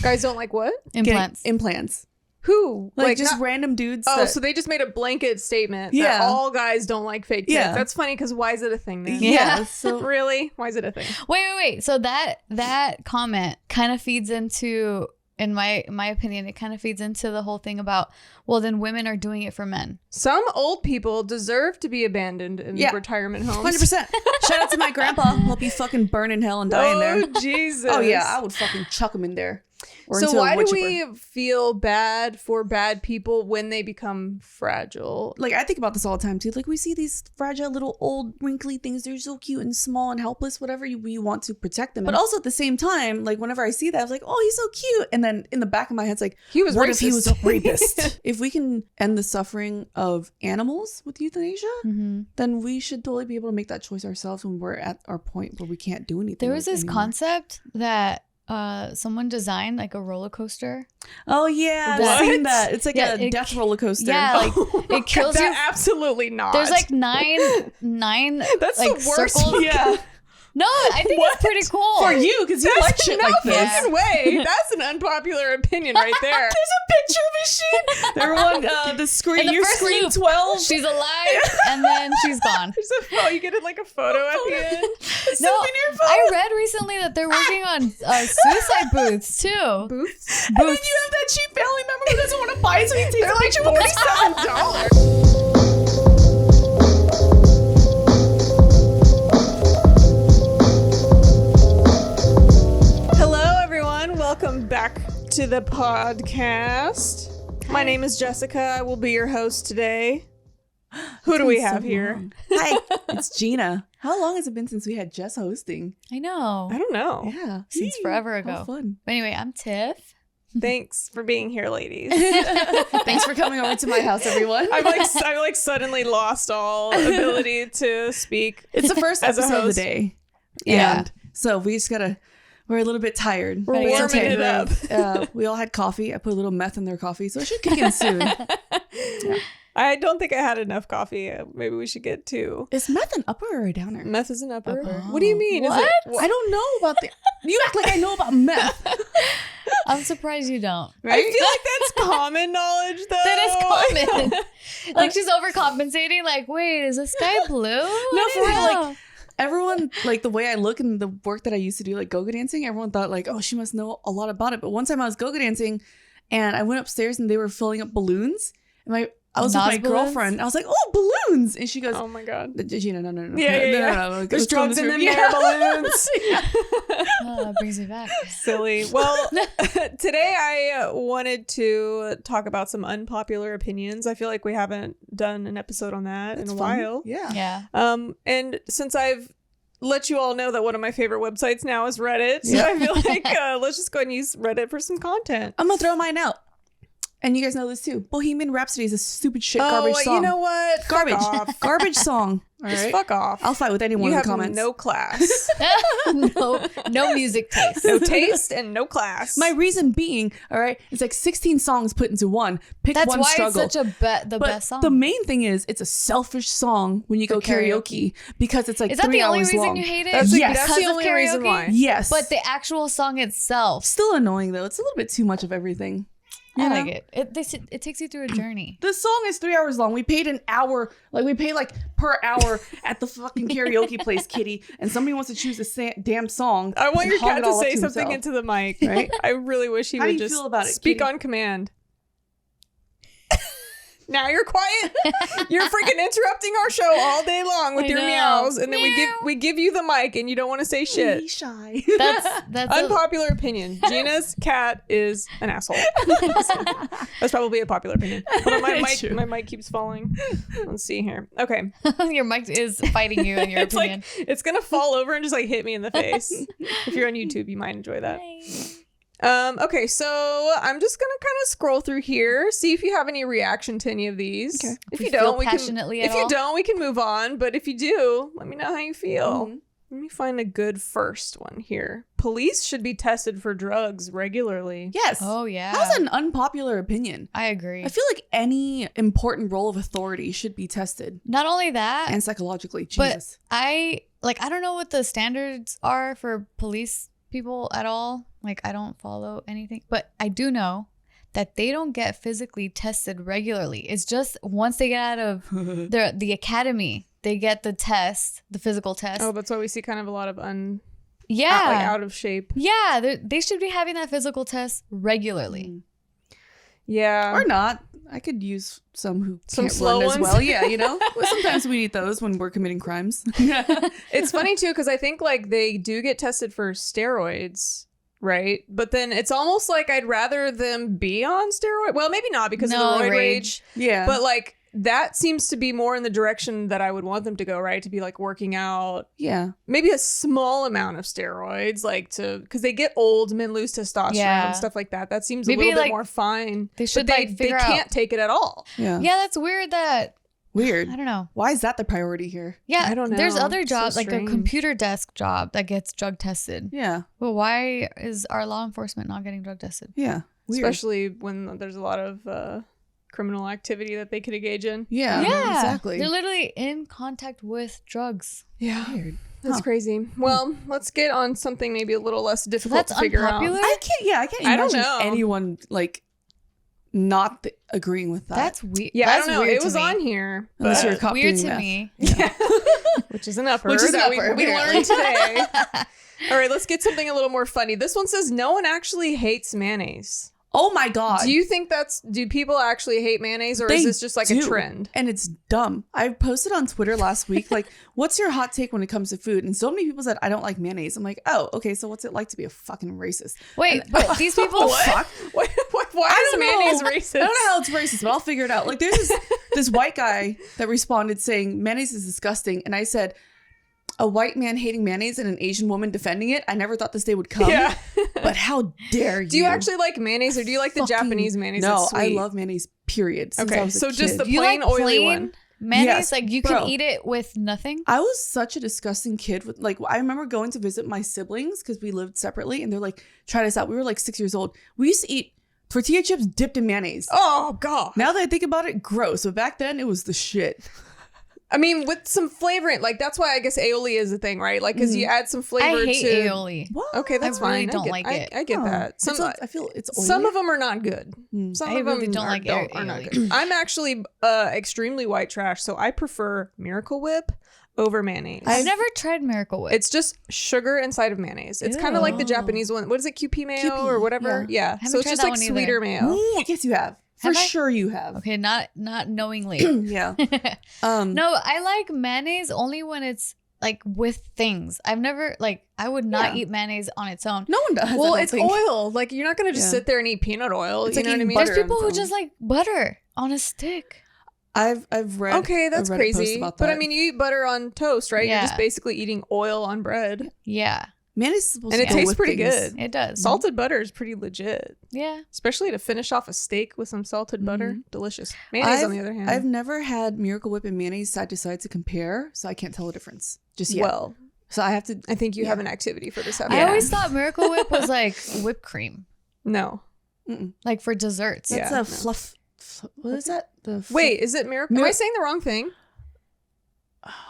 Guys don't like what? Implants. Who? Like just random dudes. Oh, so they just made a blanket statement that all guys don't like fake tits. Yeah. That's funny because why is it a thing then? Yeah. So really? Why is it a thing? Wait. So that comment kind of feeds into, in my opinion, it kind of feeds into the whole thing about, well, then women are doing it for men. Some old people deserve to be abandoned in retirement homes. 100%. Shout out to my grandpa. Hope you fucking burn in hell and die in there. Oh, Jesus. Oh, yeah. I would fucking chuck him in there. So why do we feel bad for bad people when they become fragile? Like, I think about this all the time, too. Like, we see these fragile little old wrinkly things. They're so cute and small and helpless, whatever. We want to protect them. But also at the same time, like, whenever I see that, I was like, oh, he's so cute. And then in the back of my head, it's like, what if he was a rapist? If we can end the suffering of animals with euthanasia, then we should totally be able to make that choice ourselves when we're at our point where we can't do anything. There was this concept that someone designed like a roller coaster. Oh yeah, I've seen that. It's like a death roller coaster. Yeah, like it kills you. Absolutely not. There's like nine. That's like the worst. Circles. Yeah. No, I think it's pretty cool for you because you like shit like this. Fucking way. That's an unpopular opinion right there. There's a picture machine. Everyone, the screen. Your screen loop, 12. She's alive, and then she's gone. You get like a photo at the end. No, I read recently that they're working on suicide booths too. Booths. And then you have that cheap family member who doesn't want to buy it, so he takes a picture for $47. Welcome back to the podcast. My name is Jessica. I will be your host today. Who do we have here? Hi, it's Gina. How long has it been since we had Jess hosting? I know. I don't know. Yeah. Since forever ago. How fun. But anyway, I'm Tiff. Thanks for being here, ladies. Thanks for coming over to my house, everyone. I suddenly lost all ability to speak. It's the first episode of the day. Yeah. And so we just gotta... We're a little bit tired. We're warming it up. We all had coffee. I put a little meth in their coffee, so it should kick in soon. Yeah. I don't think I had enough coffee. Maybe we should get two. Is meth an upper or a downer? Meth is an upper. What do you mean? What? I don't know about the... You act like I know about meth. I'm surprised you don't. Right? I feel like that's common knowledge, though. That is common. Like she's overcompensating. Like, wait, is the sky blue? No, for real. Like, everyone, like the way I look and the work that I used to do, like go-go dancing, everyone thought like, oh, she must know a lot about it. But one time I was go-go dancing and I went upstairs and they were filling up balloons. And I was with my girlfriend. I was like, oh, balloons. And she goes, oh my God. Gina, no. No. There's drugs in them there, balloons. Oh, that brings me back. Silly. Well, today I wanted to talk about some unpopular opinions. I feel like we haven't done an episode on that in a while. Yeah. And since I've let you all know that one of my favorite websites now is Reddit, so I feel like let's just go ahead and use Reddit for some content. I'm gonna throw mine out. And you guys know this too. Bohemian Rhapsody is a stupid shit garbage song. You know what? Garbage. Garbage song. All Just right? fuck off. I'll fight with anyone in the comments. No class. No music taste. No taste and no class. My reason being, all right, it's like 16 songs put into one. Pick one struggle. That's why it's such the best song. The main thing is it's a selfish song when you go karaoke because it's like 3 hours long. Is that the only reason you hate it? That's the only reason why. Yes. But the actual song itself. Still annoying though. It's a little bit too much of everything. I like it. It takes you through a journey. The song is 3 hours long. We paid an hour, we paid per hour at the fucking karaoke place, kitty. And somebody wants to choose a damn song. I want your cat to say something into the mic. Right? I really wish he would just feel about it, speak on command. Now you're quiet. You're freaking interrupting our show all day long with your meows, and then we give you the mic, and you don't want to say shit. Be shy. That's unpopular opinion. Gina's cat is an asshole. That's probably a popular opinion. Hold on, my mic keeps falling. Let's see here. Okay, your mic is fighting you in your opinion. It's gonna fall over and just hit me in the face. If you're on YouTube, you might enjoy that. Okay, so I'm just gonna kind of scroll through here, see if you have any reaction to any of these. Okay. If you don't, we can move on. But if you do, let me know how you feel. Mm-hmm. Let me find a good first one here. Police should be tested for drugs regularly. Yes. Oh yeah. That's an unpopular opinion. I agree. I feel like any important role of authority should be tested. Not only that, and psychologically. Jesus. But I don't know what the standards are for police people at all. like I don't follow anything, but I do know that they don't get physically tested regularly. It's just once they get out of the academy, they get the test, the physical test. Oh, that's why we see kind of a lot of out of shape. Yeah, they should be having that physical test regularly. Yeah. Or not. I could use some who Some can't slow run ones. as well. Yeah, you know? Well, sometimes we need those when we're committing crimes. It's funny too, because I think like they do get tested for steroids, right? But then it's almost like I'd rather them be on steroid. Well, maybe not because of the roid rage. Yeah. But like that seems to be more in the direction that I would want them to go, right? To be like working out. Yeah. Maybe a small amount of steroids, like because they get old, men lose testosterone, Yeah. stuff like that. That seems Maybe, a little like, bit more fine. They should But like they figure out. can't take it at all. Yeah. Yeah, that's weird. That Weird. I don't know. Why is that the priority here? Yeah, I don't know. There's other It's so jobs like a strange. computer desk job that gets drug tested. Yeah. Well, why is our law enforcement not getting drug tested? Yeah. Weird. Especially when there's a lot of criminal activity that they could engage in. Yeah. Exactly. They're literally in contact with drugs. Yeah. Weird. That's Huh. crazy. Well, let's get on something maybe a little less So difficult that's to figure unpopular. out. I can't I don't imagine know. anyone like not agreeing with that. That's weird. Yeah, That's I don't know. weird It to was me. on here. Unless but- you're a cop Weird doing to meth. me. Yeah. Which is an upper. Which is an that upper, we apparently. learned today. All right, let's get something a little more funny. This one says no one actually hates mayonnaise. Oh my god. Do you think do people actually hate mayonnaise, or They is this just like a do. trend? And it's dumb. I posted on Twitter last week, like, what's your hot take when it comes to food? And so many people said, I don't like mayonnaise. I'm like, oh, okay, so what's it like to be a fucking racist? Wait, but these people. What the fuck? Why I is don't mayonnaise know. racist? I don't know how it's racist, but I'll figure it out. Like, there's this white guy that responded saying mayonnaise is disgusting. And I said, a white man hating mayonnaise and an Asian woman defending it. I never thought this day would come. Yeah. But how dare you? Do you actually like mayonnaise, or do you like the Japanese mayonnaise? No, that's I sweet? love mayonnaise, period. Since I Okay, was a so just kid. the You plain like oily plain one. mayonnaise? Yes, Like you bro. can eat it with nothing? I was such a disgusting kid. With like, I remember going to visit my siblings because we lived separately, and they're like, try this out. We were like 6 years old. We used to eat tortilla chips dipped in mayonnaise. Oh god. Now that I think about it, gross. But back then, it was the shit. I mean, with some flavoring, like that's why I guess aioli is a thing, right? Like, because you add some flavor I hate to. aioli. What? Okay, that's I really fine. don't I like get, it. I get Oh, that. I feel it's oily. Some of them are not good. Some I of really them don't like are not aioli. good. I'm actually extremely white trash, so I prefer Miracle Whip over mayonnaise. I've never tried Miracle Whip. It's just sugar inside of mayonnaise. It's kind of like the Ew. Japanese one. What is it? QP mayo QP, or whatever? Yeah. Haven't So it's tried just that like one either. sweeter mayo. Ooh, yes, you have. For Have I? sure, you have. okay, not knowingly. Yeah. No, I like mayonnaise only when it's like with things. I've never I would not Yeah. eat mayonnaise on its own. No one does. Well, I don't it's think. oil. Like you're not gonna just Yeah. sit there and eat peanut oil. It's You like know what I eating mean? butter. There's people on who its just own. like butter on a stick. I've read. Okay, that's I read a post crazy. about But I that. mean, you eat butter on toast, right? You're Yeah. just basically eating oil on bread, Yeah, mayonnaise is supposed and to it go tastes with pretty things. good. it does. Salted butter is pretty legit, Yeah. especially to finish off a steak with some salted butter. Delicious. Mayonnaise, on the other hand, I've never had Miracle Whip and mayonnaise side to side to compare, so I can't tell the difference just yet. well, So I have to. I think you Yeah. have an activity for this I episode. always thought Miracle Whip was like whipped cream, No. like for desserts. That's Yeah, a no. fluff. What is that? The Wait, is it miracle? Am I saying the wrong thing?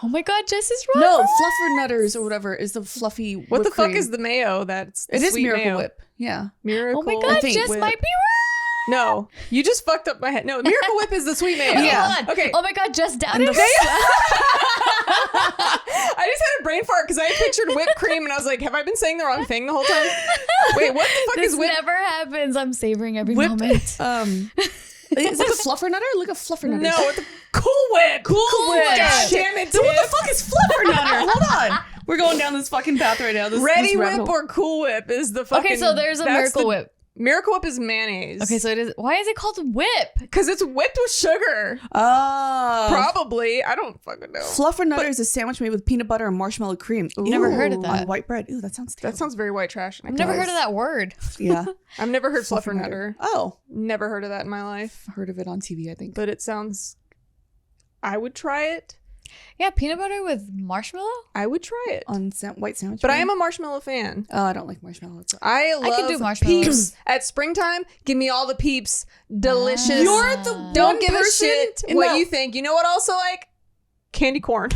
Oh my God, Jess is wrong. No, fluffer nutters or whatever is the fluffy. What the whipped fuck cream. is the mayo? That's the It is sweet Miracle mayo. Whip. Yeah. Miracle. Oh my God, think Jess whip. might be wrong. No, you just fucked up my head. No, Miracle Whip is the sweet mayo. Yeah. Hold on. Okay. Oh my God, Jess doubted And the it. I just had a brain fart because I pictured whipped cream and I was like, have I been saying the wrong thing the whole time? Wait, what the fuck This is whipped? never happens. I'm savoring every Whipped. moment. Is it a fluffer nutter? Look at fluffer nutter. No, what the Cool Whip. Cool Whip. God damn it, So what Tiff. the fuck is fluffer nutter? Hold on. We're going down this fucking path right now. This Ready this rabbit Whip hole. or Cool Whip is the fucking. Okay, so there's a that's Miracle the- Whip. Miracle Whip is mayonnaise. Okay, so it is. Why is it called whip? because it's whipped with sugar. Oh. Probably. I don't fucking know. Fluffer nutter is a sandwich made with peanut butter and marshmallow cream. Ooh, Never heard of that. On white bread. Ooh, that sounds terrible. That sounds very white trash. I've never heard of that word. Yeah. I've never heard Fluffer fluffer nutter. Oh. Never heard of that in my life. Heard of it on TV, I think. But it sounds. I would try it. Yeah, peanut butter with marshmallow. I would try it. On white sandwich But I bread? am a marshmallow fan. Oh, I don't like marshmallow. I love can do marshmallows. Peeps. At springtime, give me all the Peeps. Delicious. You're the Don't one give a person shit in what that- you think. You know what? Also, like candy corn,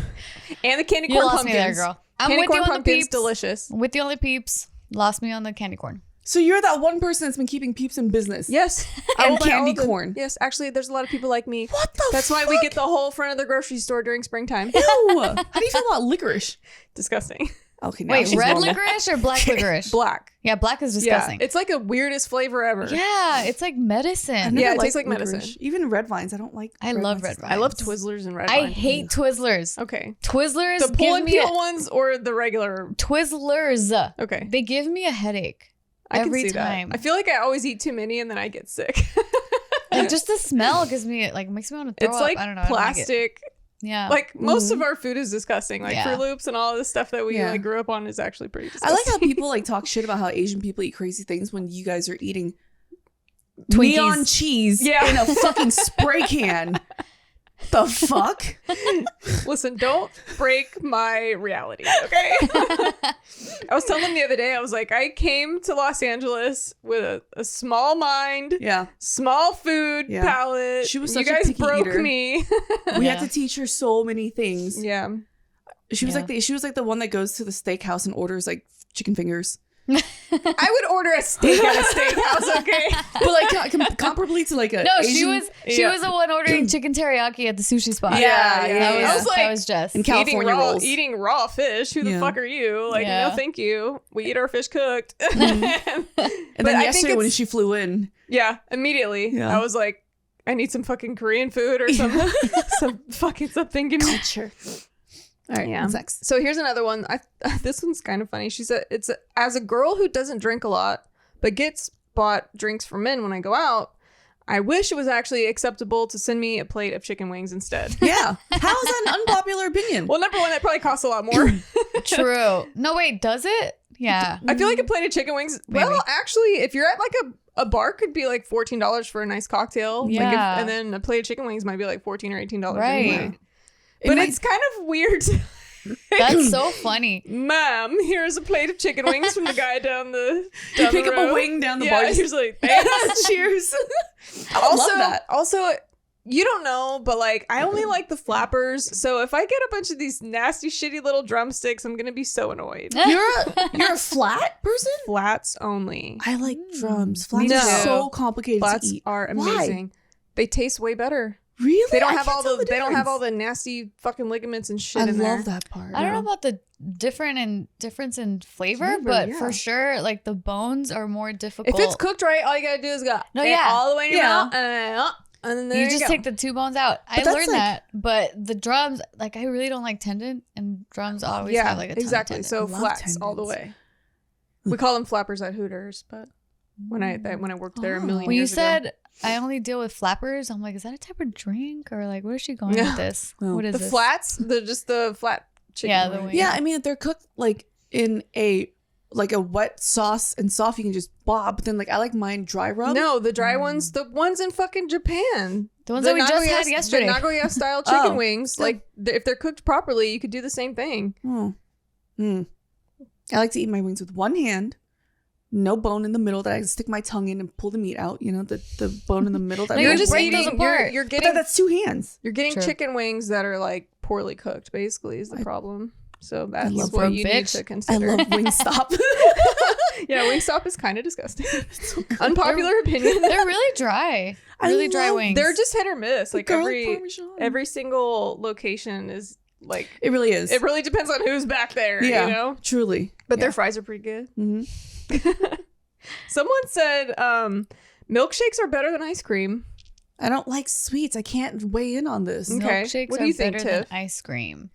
and the candy You corn lost pumpkins. me there, girl. I'm Candy with corn you on the pumpkins, peeps. delicious. With you on the peeps. Lost me on the candy corn. So you're that one person that's been keeping Peeps in business. Yes. And candy corn. Yes, actually, there's a lot of people like me. What the That's why we get the whole front of the grocery store during springtime. Ew. How do you feel about licorice? Disgusting. Okay, now Wait, she's red normal. licorice or black licorice? Black. Yeah, black is disgusting. Yeah, it's like the weirdest flavor ever. Yeah, it's like I medicine. never Yeah, it liked tastes like licorice. medicine. Even red vines. I don't like I love red vines. I love Twizzlers and red I wine. hate Twizzlers. Okay. Twizzlers The pull give and me peel ones or the regular? Twizzlers. Okay. They give me a headache I can every see time. That. I feel like I always eat too many and then I get sick. Like just the smell gives me makes me want to throw It's up. like I don't know. I don't like it. plastic. Yeah. Like most of our food is disgusting. Like Yeah. Fruit Loops and all this stuff that we Yeah. like grew up on is actually pretty I disgusting. like how people like talk shit about how Asian people eat crazy things when you guys are eating Twinkies. neon cheese in a fucking spray can. The fuck? Listen, don't break my reality, okay? I was telling them the other day, I was like, I came to Los Angeles with a small mind, Yeah. small food Yeah. palate. She was you such a guys picky broke eater. me. We Yeah. had to teach her so many things. Yeah. She was Yeah. like the one that goes to the steakhouse and orders like chicken fingers. I would order a steak at a steakhouse, okay? But like comparably to like a No, Asian, she was the one ordering chicken teriyaki at the sushi spot. Yeah, That was Jess. And California rolls. Eating raw fish. Who the Yeah. fuck are you? Like, Yeah. no, thank you. We eat our fish cooked. And But then I think yesterday when it's- she flew in, Yeah, immediately. Yeah. I was like, I need some fucking Korean food or some something. Give me culture. all right, Yeah. what's next? So here's another one. This one's kind of funny. She said, as a girl who doesn't drink a lot, but gets bought drinks for men when I go out, I wish it was actually acceptable to send me a plate of chicken wings instead. Yeah. How is that an unpopular opinion? Well, number one, that probably costs a lot more. True. No, wait, does it? Yeah. I feel like a plate of chicken wings. Maybe. Well, actually, if you're at like a bar, could be like $14 for a nice cocktail. Like Yeah. and then a plate of chicken wings might be like $14 or $18 Right. anyway. But it's kind of weird. That's so funny. Ma'am, here's a plate of chicken wings from the guy down the You pick the up road. a wing down the Yeah, bar. he's like, thanks. Cheers. I would love that. Also, you don't know, but like, I only like the flappers. So if I get a bunch of these nasty, shitty little drumsticks, I'm gonna be so annoyed. You're a flat person? Flats only. I like drums. Flats Me are too. so complicated Flats to eat. are Why? amazing. They taste way better. Really? They don't I have can't all tell the they don't have all difference. the nasty fucking ligaments and shit I in there. love that part. I don't know about the difference in flavor, but yeah. for sure, like the bones are more difficult. If it's cooked right, all you gotta do is go yeah. all the way in your Yeah. mouth, and then there you you just go. take the two bones out. I that's learned like- that, but the drums, like I really don't like tendon, and drums always yeah, have like a ton exactly. Of So I love flats all the tendons. way. We call them flappers at Hooters, but when I worked there a million when you years ago. said I only deal with flappers, I'm like, is that a type of drink or like where is she going Yeah. with this? Well, What is the this? flats, just the flat chicken. Yeah, the wing. wing. Yeah, I mean, if they're cooked like in a wet sauce and soft, you can just bob. But then like I like mine dry rub. No, the dry ones, the ones in fucking Japan. The ones that we just had yesterday. The Nagoya style chicken Oh. wings. Like if they're cooked properly, you could do the same thing. Oh. I like to eat my wings with one hand. No bone in the middle that I can stick my tongue in and pull the meat out. You know, the bone in the middle. That No, You're you just break eating. those apart. You're but getting that's two hands. you're getting True. chicken wings that are like poorly cooked. Basically, is the problem. So that's love what broke you need bitch. to I consider. love Wingstop. Yeah, Wingstop is kind of disgusting. Unpopular opinion. They're really dry. I Really dry love- wings. They're just hit or miss. Like Garlic Parmesan. every single location is like It really is. it really depends on who's back there. Yeah. You know, Truly. but Yeah. their fries are pretty good. Mhm. Someone said milkshakes are better than ice cream. I don't like sweets. I can't weigh in on this. Okay. Milkshakes What do are you think, better than Tiff? ice cream.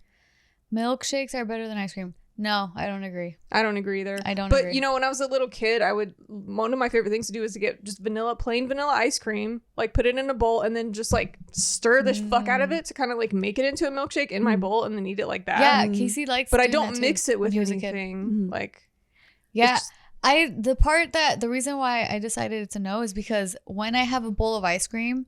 Milkshakes are better than ice cream. No, I don't agree. I don't agree either. I don't But agree. you know, when I was a little kid, one of my favorite things to do is to get just plain vanilla ice cream, like put it in a bowl and then just like stir the fuck out of it to kind of like make it into a milkshake in my bowl and then eat it like that. Yeah, Casey likes. But I doing don't that too mix it when with he was a kid. anything. Like, Yeah, it's- the reason why I decided to no is because when I have a bowl of ice cream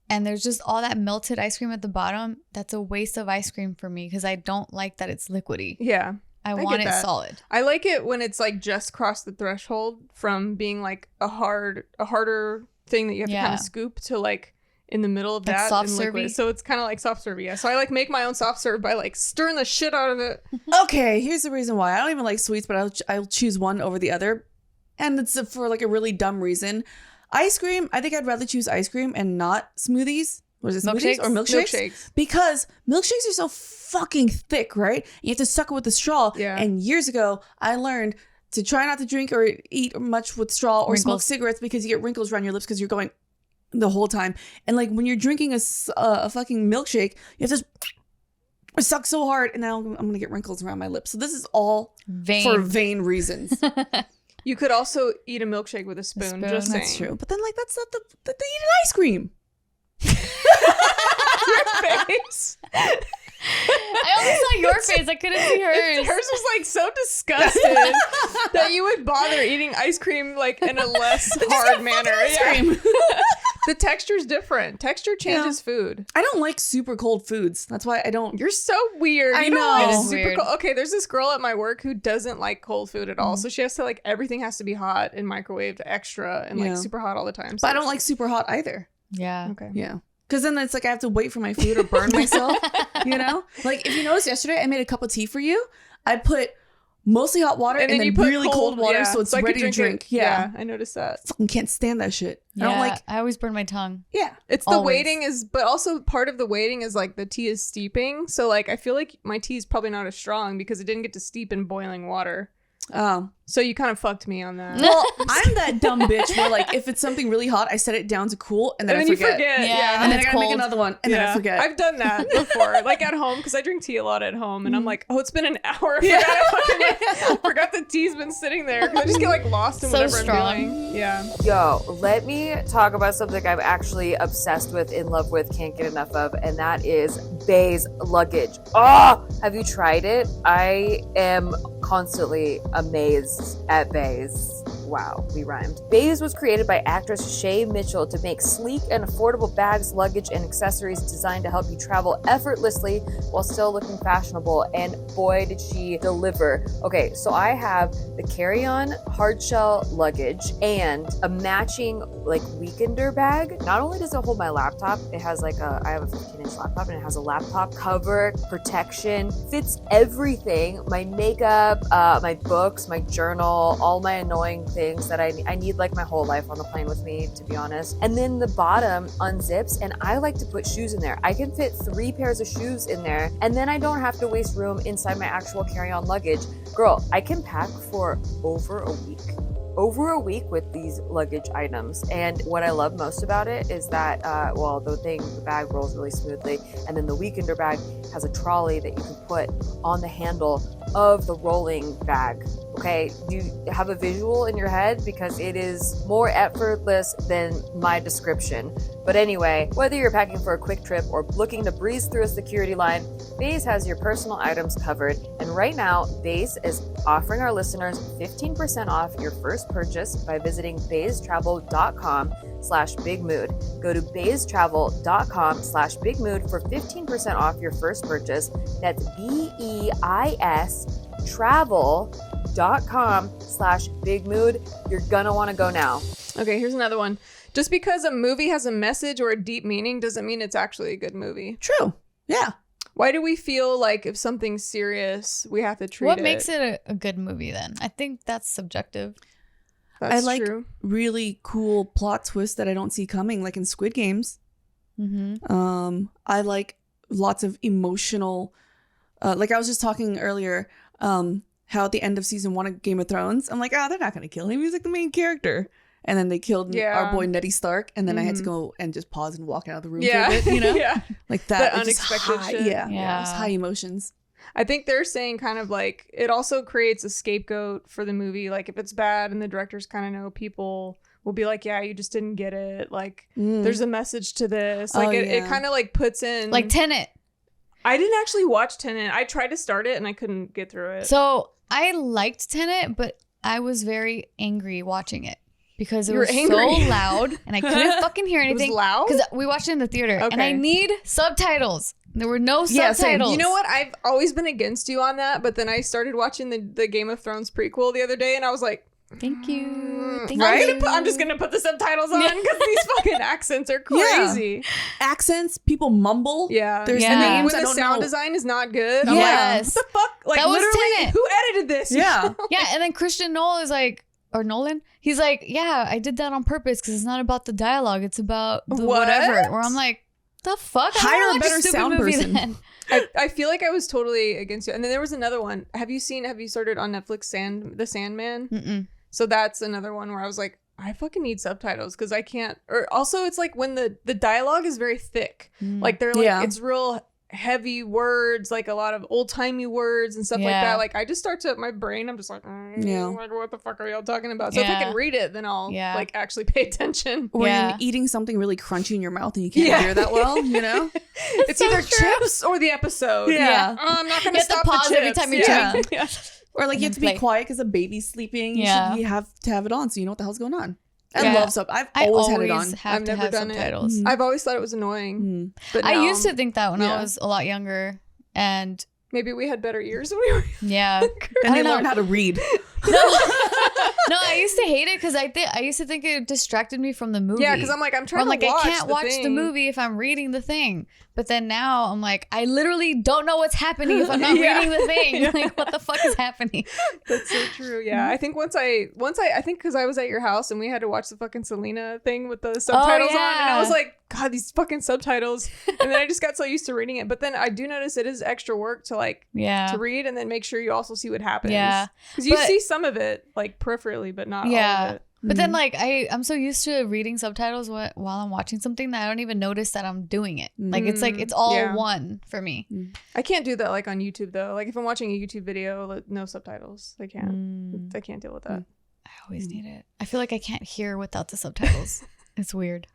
and there's just all that melted ice cream at the bottom, that's a waste of ice cream for me because I don't like that it's liquidy. yeah. I get want it that. solid. I like it when it's like just crossed the threshold from being like a harder thing that you have to kind Yeah. of scoop to like in the middle of Like that soft and liquid. servy? So it's kind of like soft serve, yeah. So I like make my own soft serve by like stirring the shit out of it. Okay, here's the reason why. I don't even like sweets, but I'll choose one over the other. and it's for like a really dumb reason. Ice cream, I think I'd rather choose ice cream and not smoothies. What is it, smoothies or milkshakes? Because milkshakes are so fucking thick, right? You have to suck it with a straw. Yeah. And years ago, I learned to try not to drink or eat much with straw or smoke cigarettes because you get wrinkles around your lips because you're going the whole time. And like when you're drinking a fucking milkshake, you have to suck so hard, and now I'm gonna get wrinkles around my lips. So this is all for vain reasons. You could also eat a milkshake with a spoon. Just saying. That's true. But then like that's not they eat an ice cream. Your face. I only saw your face. I couldn't see hers. Hers was like so disgusted that you would bother eating ice cream like in a less hard manner. Ice cream. The texture's different. Texture changes food. I don't like super cold foods. That's why I don't. You're so weird. I You don't know. like It is super weird. cold. Okay, there's this girl at my work who doesn't like cold food at all. So she has to like everything has to be hot and microwaved extra and like super hot all the time. So But I don't like super hot either. Yeah. Okay. Yeah. Because then it's like I have to wait for my food or burn myself, you know? Like if you noticed yesterday, I made a cup of tea for you. I put mostly hot water and then you put really cold water so it's I could ready to drink. it. Yeah. I noticed that. Fucking can't stand that shit. Yeah, I don't like. I always burn my tongue. Yeah. It's the Always. waiting but also part of the waiting is like the tea is steeping. So like I feel like my tea is probably not as strong because it didn't get to steep in boiling water. Oh. So you kind of fucked me on that. Well, I'm that dumb bitch where like if it's something really hot, I set it down to cool and then I you forget. forget. Yeah. And then I it's gotta make cold. another one and then I forget. I've done that before, like at home, because I drink tea a lot at home, and I'm like, oh, it's been an hour. I forgot the tea's been sitting there. 'Cause I just get like lost in So whatever strong. I'm doing. Yeah. Yo, let me talk about something I'm actually obsessed with, in love with, can't get enough of, and that is Bay's luggage. Oh, have you tried it? I am constantly amazed at Bay's. Wow, we rhymed. Bay's was created by actress Shay Mitchell to make sleek and affordable bags, luggage, and accessories designed to help you travel effortlessly while still looking fashionable. And boy, did she deliver. Okay, so I have the carry-on hard shell luggage and a matching like weekender bag. Not only does it hold my laptop, it has like I have a 15-inch laptop and it has a laptop cover, protection, fits everything. My makeup, my books, my journal, all my annoying things that I need like my whole life on the plane with me, to be honest. And then the bottom unzips and I like to put shoes in there. I can fit 3 pairs of shoes in there and then I don't have to waste room inside my actual carry-on luggage. Girl, I can pack for over a week with these luggage items. And what I love most about it is that, the bag rolls really smoothly. And then the weekender bag has a trolley that you can put on the handle of the rolling bag. Okay, do you have a visual in your head? Because it is more effortless than my description. But anyway, whether you're packing for a quick trip or looking to breeze through a security line, Baze has your personal items covered. And right now, Baze is offering our listeners 15% off your first purchase by visiting bazetravel.com/bigmood. Go to bazetravel.com/bigmood for 15% off your first purchase. That's BEIS travel.com/bigmood. You're gonna want to go now. Okay, here's another one. Just because a movie has a message or a deep meaning doesn't mean it's actually a good movie. True. Yeah. Why do we feel like if something's serious, we have to treat it? What makes it a good movie then? I think that's subjective. That's I like true. really cool plot twists that I don't see coming, like in Squid Games. Mm-hmm. I like lots of emotional, like I was just talking earlier, how at the end of season 1 of Game of Thrones, I'm like, they're not going to kill him. He's like the main character. And then they killed our boy Nettie Stark. And then I had to go and just pause and walk out of the room for a bit, you know? Yeah. Like that. That it's just unexpected high, shit. Yeah. Yeah. It's high emotions. I think they're saying kind of like it also creates a scapegoat for the movie. Like if it's bad and the directors kind of know, people will be like, yeah, you just didn't get it. Like there's a message to this. Like it kind of like puts in. Like Tenet. I didn't actually watch Tenet. I tried to start it and I couldn't get through it. So I liked Tenet, but I was very angry watching it. Because it was so loud and I couldn't fucking hear anything. It was loud? Because we watched it in the theater and I need subtitles. There were no subtitles. Same. You know what? I've always been against you on that, but then I started watching the Game of Thrones prequel the other day and I was like, Thank you. I'm just gonna put the subtitles on because these fucking accents are crazy. Yeah. Accents, people mumble. Yeah. There's Yeah. names When I the don't sound know. design is not good. Yeah. I'm like, Yes. what the fuck? Like That was literally, Tenet. who edited this? Yeah. Yeah, and then Christian Noel is like, or Nolan, he's like, yeah, I did that on purpose because it's not about the dialogue, it's about the whatever. Where I'm like, the fuck? Hire a better sound person. Then. I feel like I was totally against you. And then there was another one. Have you started on Netflix The Sandman? Mm-mm. So that's another one where I was like, I fucking need subtitles because I can't. Or also, it's like when the dialogue is very thick. Like they're like, it's real heavy words, like a lot of old-timey words and stuff like that. Like I just start to, my brain, I'm just like, like, what the fuck are y'all talking about? So if I can read it, then I'll like actually pay attention. Or you're eating something really crunchy in your mouth and you can't hear that well, you know? It's either chips or the episode. Yeah. I'm not going to stop pause the chips. every time you're chewing. Or like you have to be quiet because a baby's sleeping. You have to have it on so you know what the hell's going on. I love sub. I've always had it on. I've never done subtitles. I've always thought it was annoying. But I used to think that when I was a lot younger, and maybe we had better ears when we were and they learned how to read. No, I used to hate it because I used to think it distracted me from the movie. Yeah, because I'm like, I can't watch the movie if I'm reading the thing. But then now I'm like, I literally don't know what's happening if I'm not reading the thing. Like, what the fuck is happening? That's so true. Yeah, I think once I think because I was at your house and we had to watch the fucking Selena thing with the subtitles on, and I was like, God, these fucking subtitles. And then I just got so used to reading it. But then I do notice it is extra work to to read and then make sure you also see what happens. Yeah, because you see some of it like peripherally, but not all of it. But then like I'm so used to reading subtitles while I'm watching something that I don't even notice that I'm doing it. Like it's all one for me. I can't do that like on YouTube though. Like if I'm watching a YouTube video, no subtitles. I can't. I can't deal with that. I always need it. I feel like I can't hear without the subtitles. It's weird.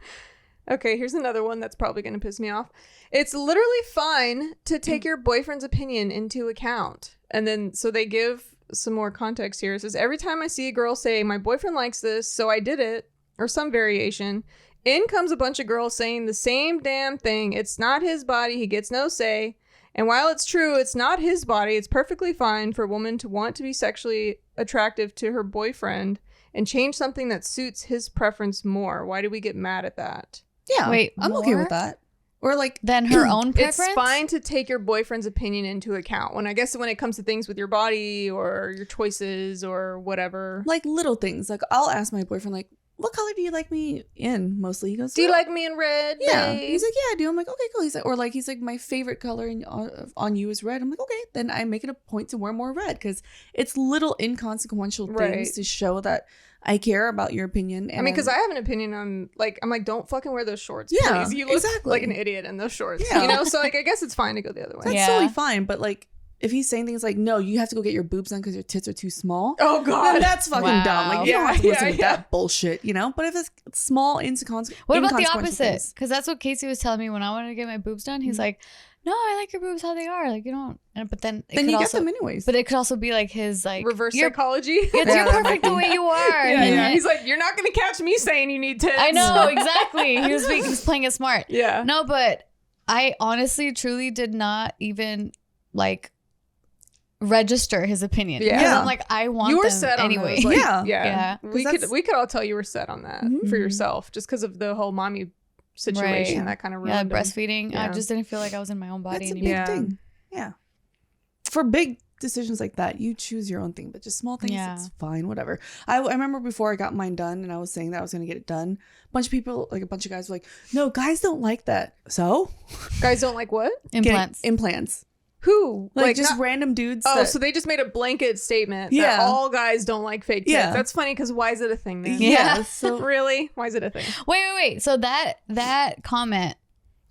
Okay, here's another one that's probably going to piss me off. It's literally fine to take your boyfriend's opinion into account. And then so they give some more context here. It says, every time I see a girl say, my boyfriend likes this, so I did it, or some variation, in comes a bunch of girls saying the same damn thing. It's not his body. He gets no say. And while it's true, it's not his body. It's perfectly fine for a woman to want to be sexually attractive to her boyfriend and change something that suits his preference more. Why do we get mad at that? Yeah. Wait, I'm okay with that. Or like then her own preference. It's fine to take your boyfriend's opinion into account when it comes to things with your body or your choices or whatever. Like little things. Like I'll ask my boyfriend like, what color do you like me in mostly? He goes, do you like me in red? Yeah. Babe? He's like, yeah, I do. I'm like, okay, cool. He's like, my favorite color on you is red. I'm like, okay. Then I make it a point to wear more red because it's little inconsequential things to show that I care about your opinion. And because I have an opinion on like, I'm like, don't fucking wear those shorts. Please. You look like an idiot in those shorts. Yeah. You know, so like, I guess it's fine to go the other way. That's totally fine. But like, if he's saying things like, no, you have to go get your boobs done because your tits are too small. Oh, God. Then that's fucking dumb. Like, you don't have to listen to that bullshit, you know? But if it's small, inconsequential. What about the opposite? Because that's what Casey was telling me when I wanted to get my boobs done. He's like, no, I like your boobs how they are. Like, you don't. But then you get them anyways. But it could also be like his like reverse psychology. You're perfect the way you are. Yeah. He's like, you're not going to catch me saying you need tits. I know, exactly. He was playing it smart. Yeah. No, but I honestly, truly did not even like register his opinion. Yeah. I'm like, I want you were them set anyway. On those, like, yeah. We could all tell you were set on that for yourself just because of the whole mommy situation that kind of ruined breastfeeding. I just didn't feel like I was in my own body anymore. That's a big thing. Yeah. For big decisions like that, you choose your own thing, but just small things, it's fine, whatever. I remember before I got mine done and I was saying that I was going to get it done, a bunch of guys were like, no, guys don't like that. So? Guys don't like what? Implants. Who? Like just random dudes. So they just made a blanket statement that all guys don't like fake tits. Yeah. That's funny because why is it a thing then? Yeah. So really? Why is it a thing? Wait. So that comment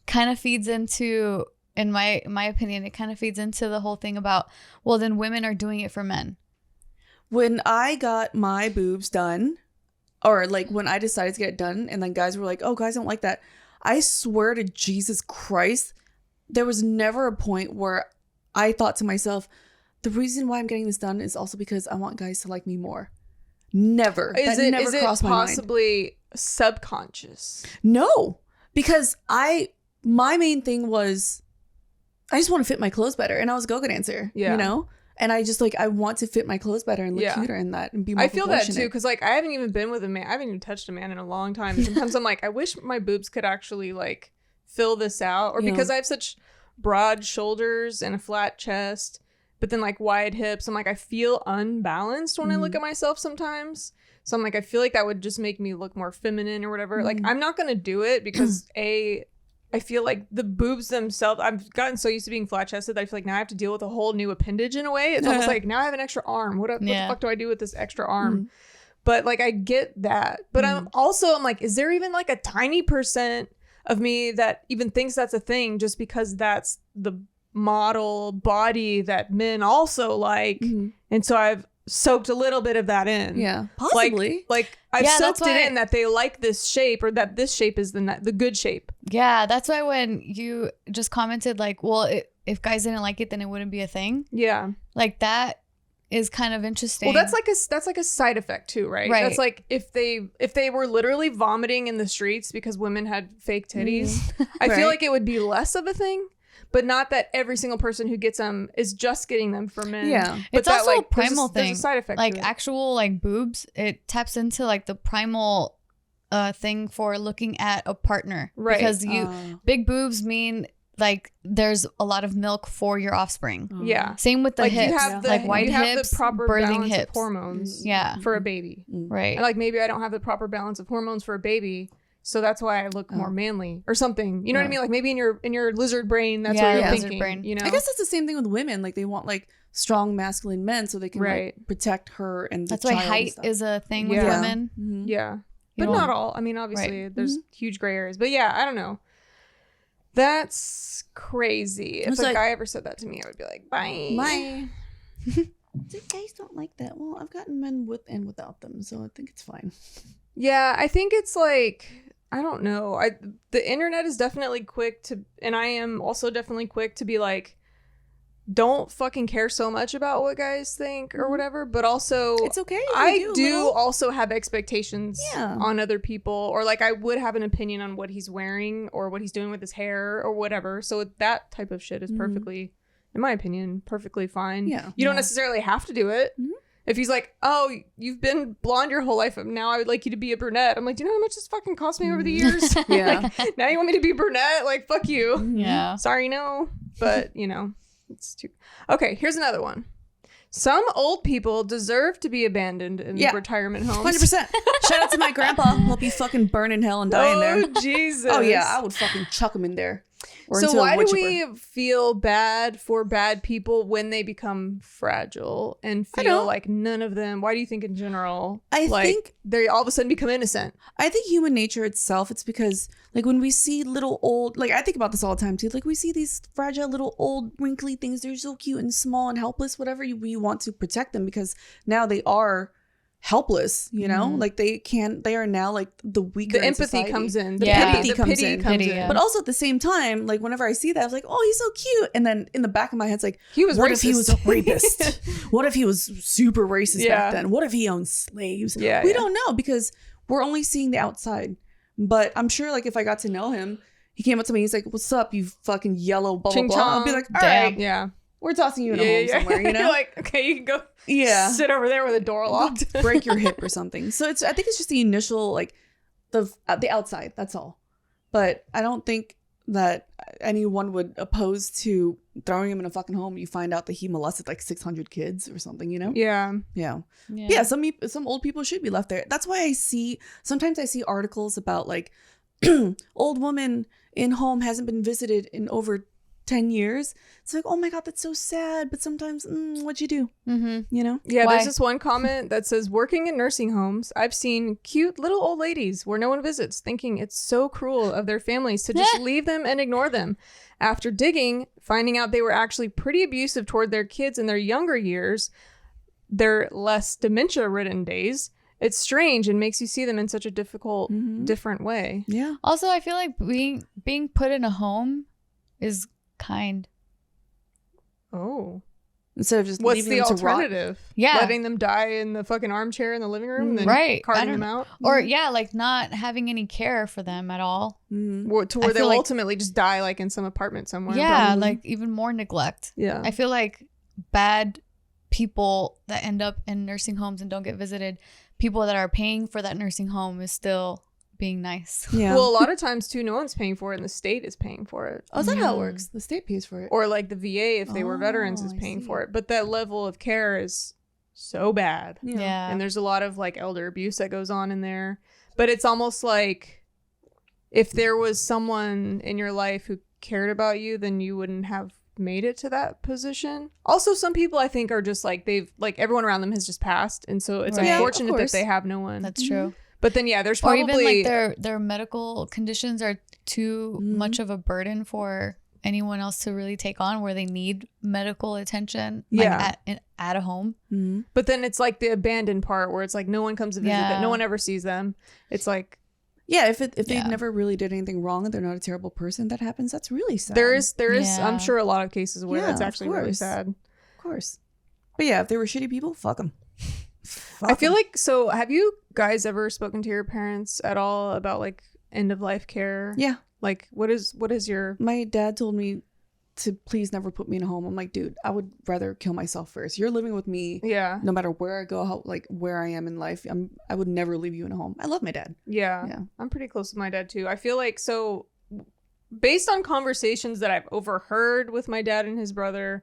kind of feeds into, in my opinion, it kind of feeds into the whole thing about, well, then women are doing it for men. When I got my boobs done, or like when I decided to get it done, and then guys were like, oh, guys don't like that. I swear to Jesus Christ, there was never a point where I thought to myself, the reason why I'm getting this done is also because I want guys to like me more. Never. Is it possibly subconscious? No, because my main thing was I just want to fit my clothes better, and I was a go-go dancer, you know? And I just like, I want to fit my clothes better and look cuter in that and be more I feel that too, because like I haven't even been with a man. I haven't even touched a man in a long time. Sometimes I'm like, I wish my boobs could actually like fill this out, or because I have such broad shoulders and a flat chest, but then like wide hips, I'm like, I feel unbalanced when I look at myself sometimes. So I'm like, I feel like that would just make me look more feminine or whatever. Like, I'm not gonna do it because I feel like the boobs themselves, I've gotten so used to being flat chested that I feel like now I have to deal with a whole new appendage in a way. It's almost like now I have an extra arm. What the fuck do I do with this extra arm? But like, I get that. But I'm like, is there even like a tiny percent of me that even thinks that's a thing just because that's the model body that men also like? And so I've soaked a little bit of that in. Yeah, possibly. Like I've soaked it in that they like this shape, or that this shape is the good shape. Yeah, that's why when you just commented like, well, if guys didn't like it, then it wouldn't be a thing. Yeah, like that is kind of interesting. Well, that's like a side effect too, right? That's like if they were literally vomiting in the streets because women had fake titties, I feel like it would be less of a thing. But not that every single person who gets them is just getting them for men. Yeah. But it's also a primal thing. There's a side effect like to it. actual like boobs, it taps into like the primal thing for looking at a partner. Right. Because big boobs mean like there's a lot of milk for your offspring. Yeah. Same with the like hips. You have the, like wide you hips, have the proper birthing balance hips. Of hormones yeah. for a baby. Right. And like maybe I don't have the proper balance of hormones for a baby. So that's why I look more manly or something. You know what I mean? Like maybe in your lizard brain, that's what you're thinking. Brain. You know? I guess that's the same thing with women. Like they want like strong masculine men so they can like, protect her and that's why height is a thing with women. Yeah. But not all. I mean, obviously there's huge gray areas. But yeah, I don't know. That's crazy. If a guy ever said that to me, I would be like, bye. Bye. Guys don't like that. Well, I've gotten men with and without them, so I think it's fine. Yeah, I think it's like, I don't know. The internet is definitely quick to, and I am also definitely quick to be like, don't fucking care so much about what guys think or whatever. But also, it's okay. I do also have expectations on other people, or like I would have an opinion on what he's wearing or what he's doing with his hair or whatever. So that type of shit is perfectly, in my opinion, perfectly fine. Yeah, you don't necessarily have to do it. If he's like, oh, you've been blonde your whole life, now I would like you to be a brunette. I'm like, do you know how much this fucking cost me over the years? Yeah. Like, now you want me to be brunette? Like, fuck you. Yeah. Sorry, no. But, you know, it's too... Okay, here's another one. Some old people deserve to be abandoned in retirement homes. 100%. Shout out to my grandpa. Hope you fucking burn in hell and die in there. Oh, Jesus. Oh, yeah. I would fucking chuck him in there. So why do we feel bad for bad people when they become fragile and feel like none of them? Why do you think in general? I think they all of a sudden become innocent. I think human nature itself, it's because like when we see little old, like I think about this all the time too. Like we see these fragile little old wrinkly things. They're so cute and small and helpless, whatever. We want to protect them because now they are helpless, you know, like they are now like the weaker. The empathy comes in. The pity comes in. But also at the same time, like whenever I see that, I was like, oh, he's so cute. And then in the back of my head, it's like, what if he was a rapist? What if he was super racist back then? What if he owned slaves? We don't know because we're only seeing the outside. But I'm sure like if I got to know him, he came up to me, he's like, what's up, you fucking yellow blah, blah, blah. I'll be like, all right. Yeah. We're tossing you in a home somewhere, you know? You're like, okay, you can go sit over there with a door locked. Break your hip or something. So I think it's just the initial, like, the outside, that's all. But I don't think that anyone would oppose to throwing him in a fucking home. You find out that he molested like 600 kids or something, you know? Yeah. Some old people should be left there. That's why sometimes I see articles about like old woman in home hasn't been visited in over 10 years. It's like, oh my god, that's so sad. But sometimes what'd you do? You know? Yeah. There's this one comment that says, working in nursing homes, I've seen cute little old ladies where no one visits, thinking it's so cruel of their families to just leave them and ignore them. After digging, finding out they were actually pretty abusive toward their kids in their younger years, their less dementia ridden days. It's strange and makes you see them in such a difficult different way. Yeah. Also, I feel like being put in a home is kind. Oh. Instead of just what's leaving the them alternative? Letting them die in the fucking armchair in the living room and then carting them out? Or like not having any care for them at all. To where they'll ultimately just die like in some apartment somewhere. Yeah, like even more neglect. Yeah. I feel like bad people that end up in nursing homes and don't get visited, people that are paying for that nursing home is still being nice. Yeah. Well, a lot of times too, no one's paying for it and the state is paying for it. Oh, is that how it works? The state pays for it. Or like the VA, if they were veterans, is paying for it. But that level of care is so bad. Yeah. And there's a lot of like elder abuse that goes on in there. But it's almost like if there was someone in your life who cared about you, then you wouldn't have made it to that position. Also, some people I think are just like everyone around them has just passed, and so it's unfortunate that they have no one. That's true. But then there's probably or even like their medical conditions are too much of a burden for anyone else to really take on, where they need medical attention at a home. But then it's like the abandoned part where it's like no one comes to visit them, no one ever sees them. It's like if they never really did anything wrong and they're not a terrible person, that happens. That's really sad. There is I'm sure a lot of cases where that's actually really sad. Of course. But yeah, if they were shitty people, fuck them. I feel like, so have you guys ever spoken to your parents at all about like end of life care? Yeah. Like what is your... My dad told me to please never put me in a home. I'm like, dude, I would rather kill myself first. You're living with me. Yeah. No matter where I go, where I am in life, I would never leave you in a home. I love my dad. Yeah. I'm pretty close with my dad too. I feel like, so based on conversations that I've overheard with my dad and his brother,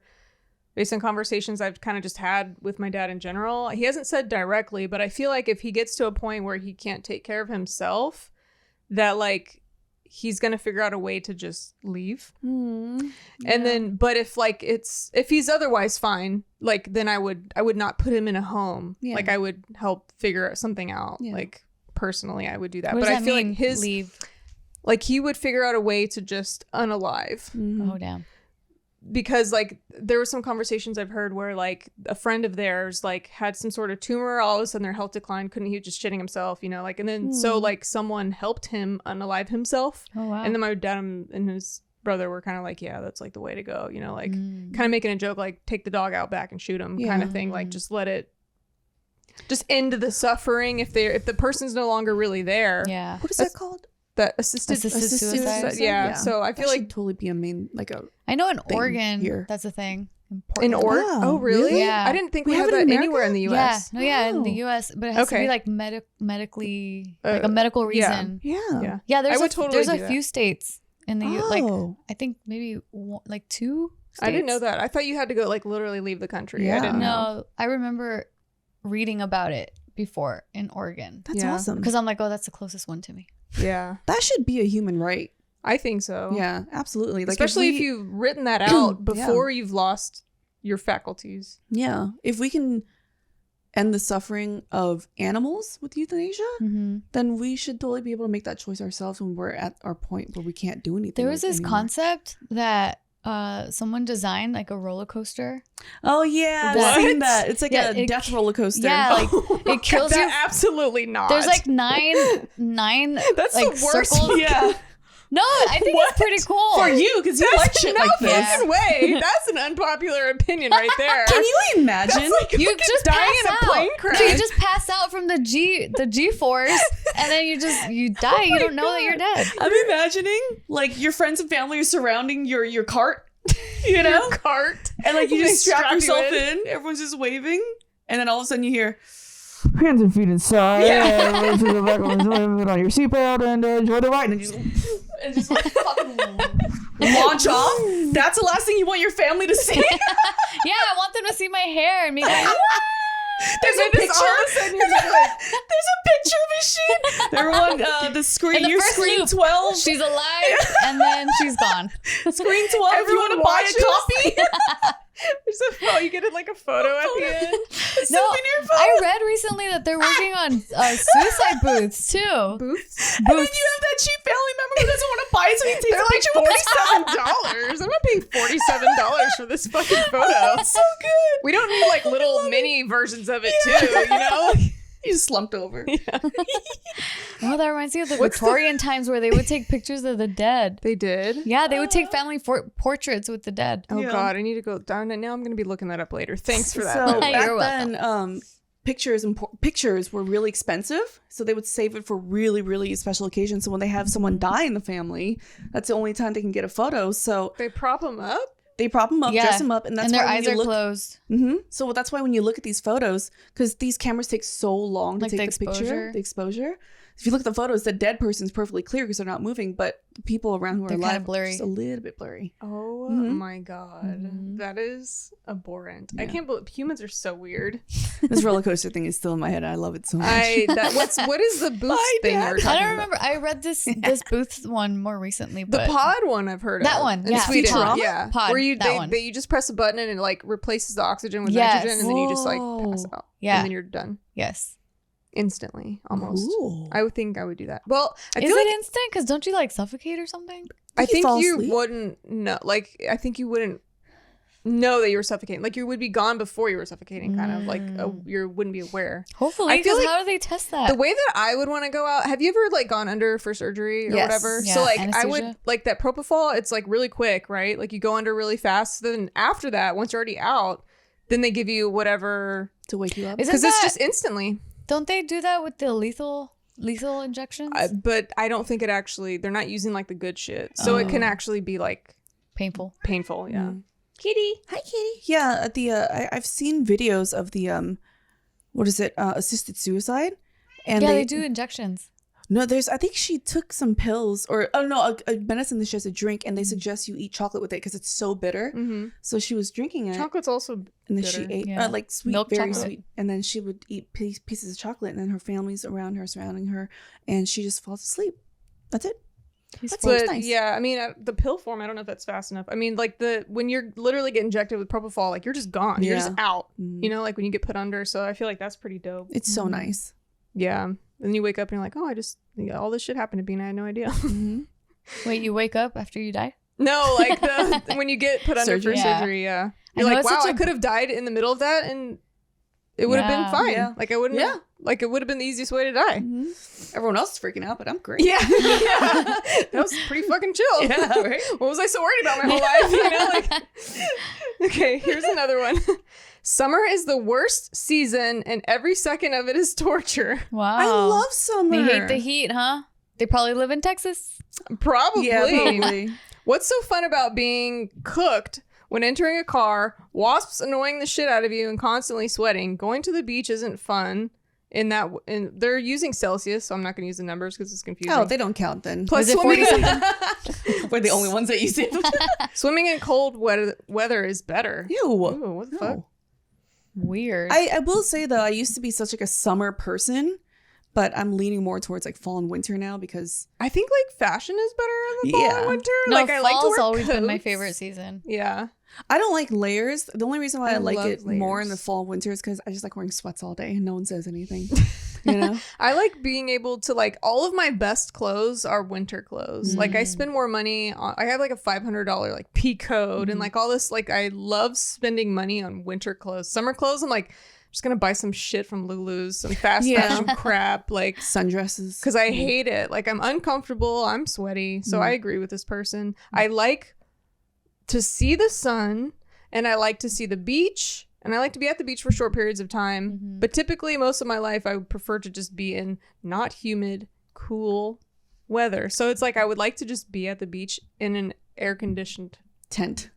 based on conversations I've kind of just had with my dad in general, he hasn't said directly, but I feel like if he gets to a point where he can't take care of himself, that like he's gonna figure out a way to just leave. And then, but if he's otherwise fine, like then I would not put him in a home. Like I would help figure something out. Like personally, I would do that. What but does I that feel mean, like his leave? Like he would figure out a way to just unalive. Oh damn. Because like there were some conversations I've heard where like a friend of theirs like had some sort of tumor, all of a sudden their health declined, he was just shitting himself, like, and then so like someone helped him unalive himself. Oh wow. And then my dad and his brother were kind of like, yeah, that's like the way to go, like kind of making a joke like take the dog out back and shoot him kind of thing, like just let it just end the suffering if the person's no longer really there. Yeah. What is that called? That assisted suicide. Yeah. So I feel like totally be a main I know in Oregon that's a thing. In Oregon? Oh, really? Yeah. I didn't think we had that anywhere in the U.S. Yeah. In the U.S. But it has to be like medically, like a medical reason. Yeah. There's a few states in the U.S. Like I think maybe like 2 states. I didn't know that. I thought you had to go like literally leave the country. Yeah. I didn't know. No, I remember reading about it before in Oregon. That's awesome. Because I'm like, oh, that's the closest one to me. Yeah. That should be a human right. I think so. Yeah, absolutely. Like especially if you've written that out before you've lost your faculties. Yeah. If we can end the suffering of animals with euthanasia, then we should totally be able to make that choice ourselves when we're at our point where we can't do anything. There was this concept that someone designed like a roller coaster. Oh yeah, I've seen that. It's like a death roller coaster. Yeah, like it kills you. Absolutely not. There's like nine That's like the worst. circles. Yeah. No, I think it's pretty cool for you because you like shit like this. No fucking way. That's an unpopular opinion right there. Can you imagine? Like you just dying pass in a plane out. crash. You just pass out from the G force, and then you die. You don't know that you're dead. I'm imagining like your friends and family are surrounding your cart, you know, your cart, and like you just strap yourself in. Everyone's just waving, and then all of a sudden you hear hands and feet inside. Yeah. Put on your seatbelt and enjoy the ride, and just like fucking launch off. That's the last thing you want your family to see. Yeah, I want them to see my hair and be like, there's a picture. There's a picture machine. Everyone, the screen. Your screen 12. She's alive, and then she's gone. Screen 12. If you want to buy a copy. You get it like a photo at the end. No, I read recently that they're working on suicide booths too. Booths? And then you have that cheap family member who doesn't want to buy it, so he takes a picture with $47. I'm not paying $47 for this fucking photo. That's so good. We don't need like little mini versions of it too, you know? You just slumped over. Yeah. Well, that reminds me of the Victorian times where they would take pictures of the dead. They did? Yeah, they would take family portraits with the dead. Oh, God. I need to go down. Now I'm going to be looking that up later. Thanks for that. So back then, pictures were really expensive. So they would save it for really, really special occasions. So when they have someone die in the family, that's the only time they can get a photo. So they prop them up? They prop them up, dress them up, and that's their why eyes are closed. So that's why when you look at these photos, because these cameras take so long to take the picture, the exposure. if you look at the photos, the dead person's perfectly clear because they're not moving, but the people around who are They're alive kinda blurry. just a little bit blurry. Oh Mhm. my god, that is abhorrent. I Yeah. can't believe humans are so weird. This roller coaster thing is still in my head. I love it so much. What is the booth thing dad. you're I talking don't about? remember. I read this Booth one more recently, The but pod one I've heard That of. one, In yeah. Sweden. Pod. Yeah. Pod, Where you that one. you just press a button and it like replaces the oxygen with Yes. nitrogen and then you just like pass Whoa. out. Yeah. And then you're done. yes. Instantly, almost. Ooh. I would think I would do that. Well, I Is feel it like instant? Because don't you like suffocate or something? I You think fall you asleep? wouldn't know. Like, I think you wouldn't know that you were suffocating. Like, you would be gone before you were suffocating, kind of. Like, you wouldn't be aware. Hopefully, I feel because like how do they test that? The way that I would want to go out, have you ever, like, gone under for surgery or Yes. whatever? Yeah, So, like, I would, anesthesia. like, that propofol, it's, like, really quick, right? Like, you go under really fast. Then after that, once you're already out, then they give you whatever. To wake you up. Isn't Because it's that- just instantly. Don't they do that with the lethal injections? But I don't think it actually, they're not using, like, the good shit. So it can actually be, like, Painful. painful. Yeah. Mm. Kitty. Hi, Kitty. Yeah, at the I've seen videos of the what is it? Assisted suicide. And Yeah, they do injections. No, I think she took some pills or a medicine that she has to drink, and they suggest you eat chocolate with it because it's so bitter. Mm-hmm. So she was drinking it, Chocolate's also and then bitter. she ate Yeah. like sweet, Milk very chocolate. sweet, and then she would eat pieces of chocolate, and then her family's around her, surrounding her, and she just falls asleep. That's it. That's But nice. yeah, I mean, the pill form, I don't know if that's fast enough. I mean, like when you're literally get injected with propofol, like you're just gone. You're just Yeah. out. Mm. You know, like when you get put under. So I feel like that's pretty dope. It's so nice. Yeah. Then you wake up and you're like, oh, all this shit happened to me and I had no idea. Mhm. Wait, you wake up after you die? No, like when you get put under Surgery. for Yeah. surgery, yeah. I You're know like, it's wow, such I a- could have died in the middle of that and it would have Yeah. been fine. Yeah. Like I wouldn't. Yeah. Like it would have been the easiest way to die. Mhm. Everyone else is freaking out, but I'm great. Yeah. That was pretty fucking chill. Yeah, right? What was I so worried about my whole life? You know, like. Okay, here's another one. Summer is the worst season, and every second of it is torture. Wow. I love summer. They hate the heat, huh? They probably live in Texas. Probably. Yeah, probably. What's so fun about being cooked when entering a car, wasps annoying the shit out of you and constantly sweating? Going to the beach isn't fun. And they're using Celsius, so I'm not going to use the numbers because it's confusing. Oh, they don't count then. Plus Is it swimming, 40-something? We're the only ones that use it. swimming in cold weather is better. Ew. Ooh, what the fuck? No. Weird. I will say though, I used to be such like a summer person, but I'm leaning more towards like fall and winter now because I think like fashion is better in the fall Yeah. and winter. no, Like I like to fall's wear always been my coats. favorite season. Yeah. I don't like layers. The only reason why I I like love it more in the layers. fall and winter is because I just like wearing sweats all day and no one says anything. You know? I like being able to like all of my best clothes are winter clothes. Like I spend more money on, I have like a $500 like P code and like all this, like I love spending money on winter clothes. Summer clothes, I'm like, I'm just gonna buy some shit from Lulu's, some fast Yeah. fashion crap, like Sundresses. because I hate it. Like I'm uncomfortable, I'm sweaty. So I agree with this person. I like to see the sun and I like to see the beach. And I like to be at the beach for short periods of time. But typically, most of my life, I would prefer to just be in not humid, cool weather. So it's like I would like to just be at the beach in an air-conditioned Tent.